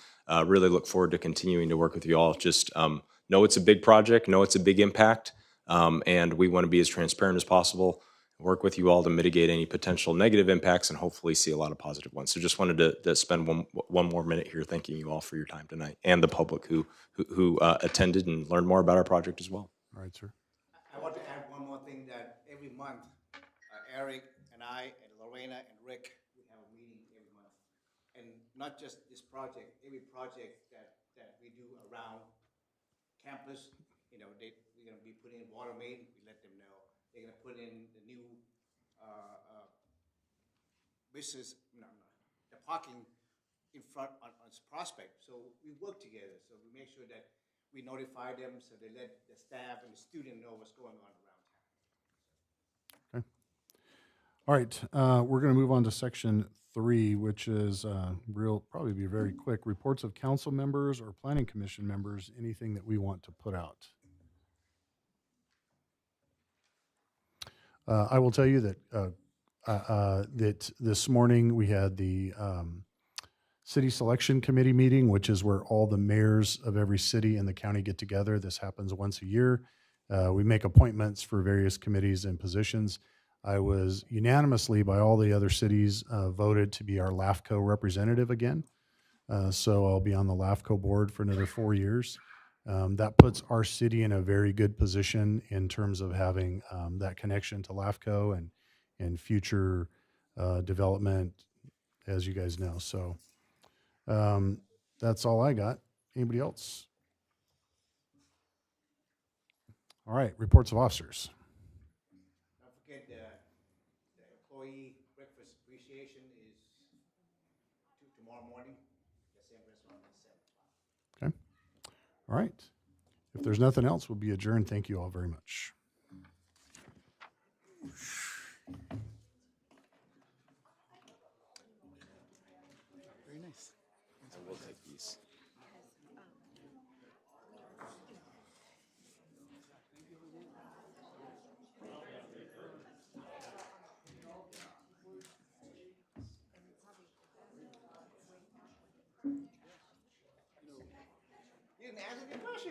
Speaker 9: really look forward to continuing to work with you all. Just know it's a big project, know it's a big impact, And we want to be as transparent as possible, work with you all to mitigate any potential negative impacts, and hopefully see a lot of positive ones. So just wanted to spend one more minute here thanking you all for your time tonight, and the public who attended and learned more about our project as well.
Speaker 1: All right, sir.
Speaker 19: I want to add one more thing, that every month, Eric and I and Lorena and Rick, we have a meeting every month. And not just this project, every project that we do around campus, we're gonna be putting in water main, we let them know. They're gonna put in the new, the parking in front on Prospect. So we work together, so we make sure that we notify them, so they let the staff and the student know what's going on around town.
Speaker 1: Okay. All right, we're going to move on to section 3, which is probably be very quick. Reports of council members or planning commission members, anything that we want to put out. I will tell you that that this morning we had the city selection committee meeting, which is where all the mayors of every city in the county get together. This happens once a year. We make appointments for various committees and positions. I was unanimously by all the other cities voted to be our LAFCO representative again. So I'll be on the LAFCO board for another 4 years. That puts our city in a very good position in terms of having that connection to LAFCO and future development, as you guys know. So that's all I got. Anybody else? All right, reports of officers.
Speaker 19: Don't forget the employee breakfast appreciation is tomorrow morning, the same restaurant at 7 o'clock.
Speaker 1: Okay. All right. If there's nothing else, we'll be adjourned. Thank you all very much.
Speaker 9: Very nice. I will take these.
Speaker 19: You didn't answer the question.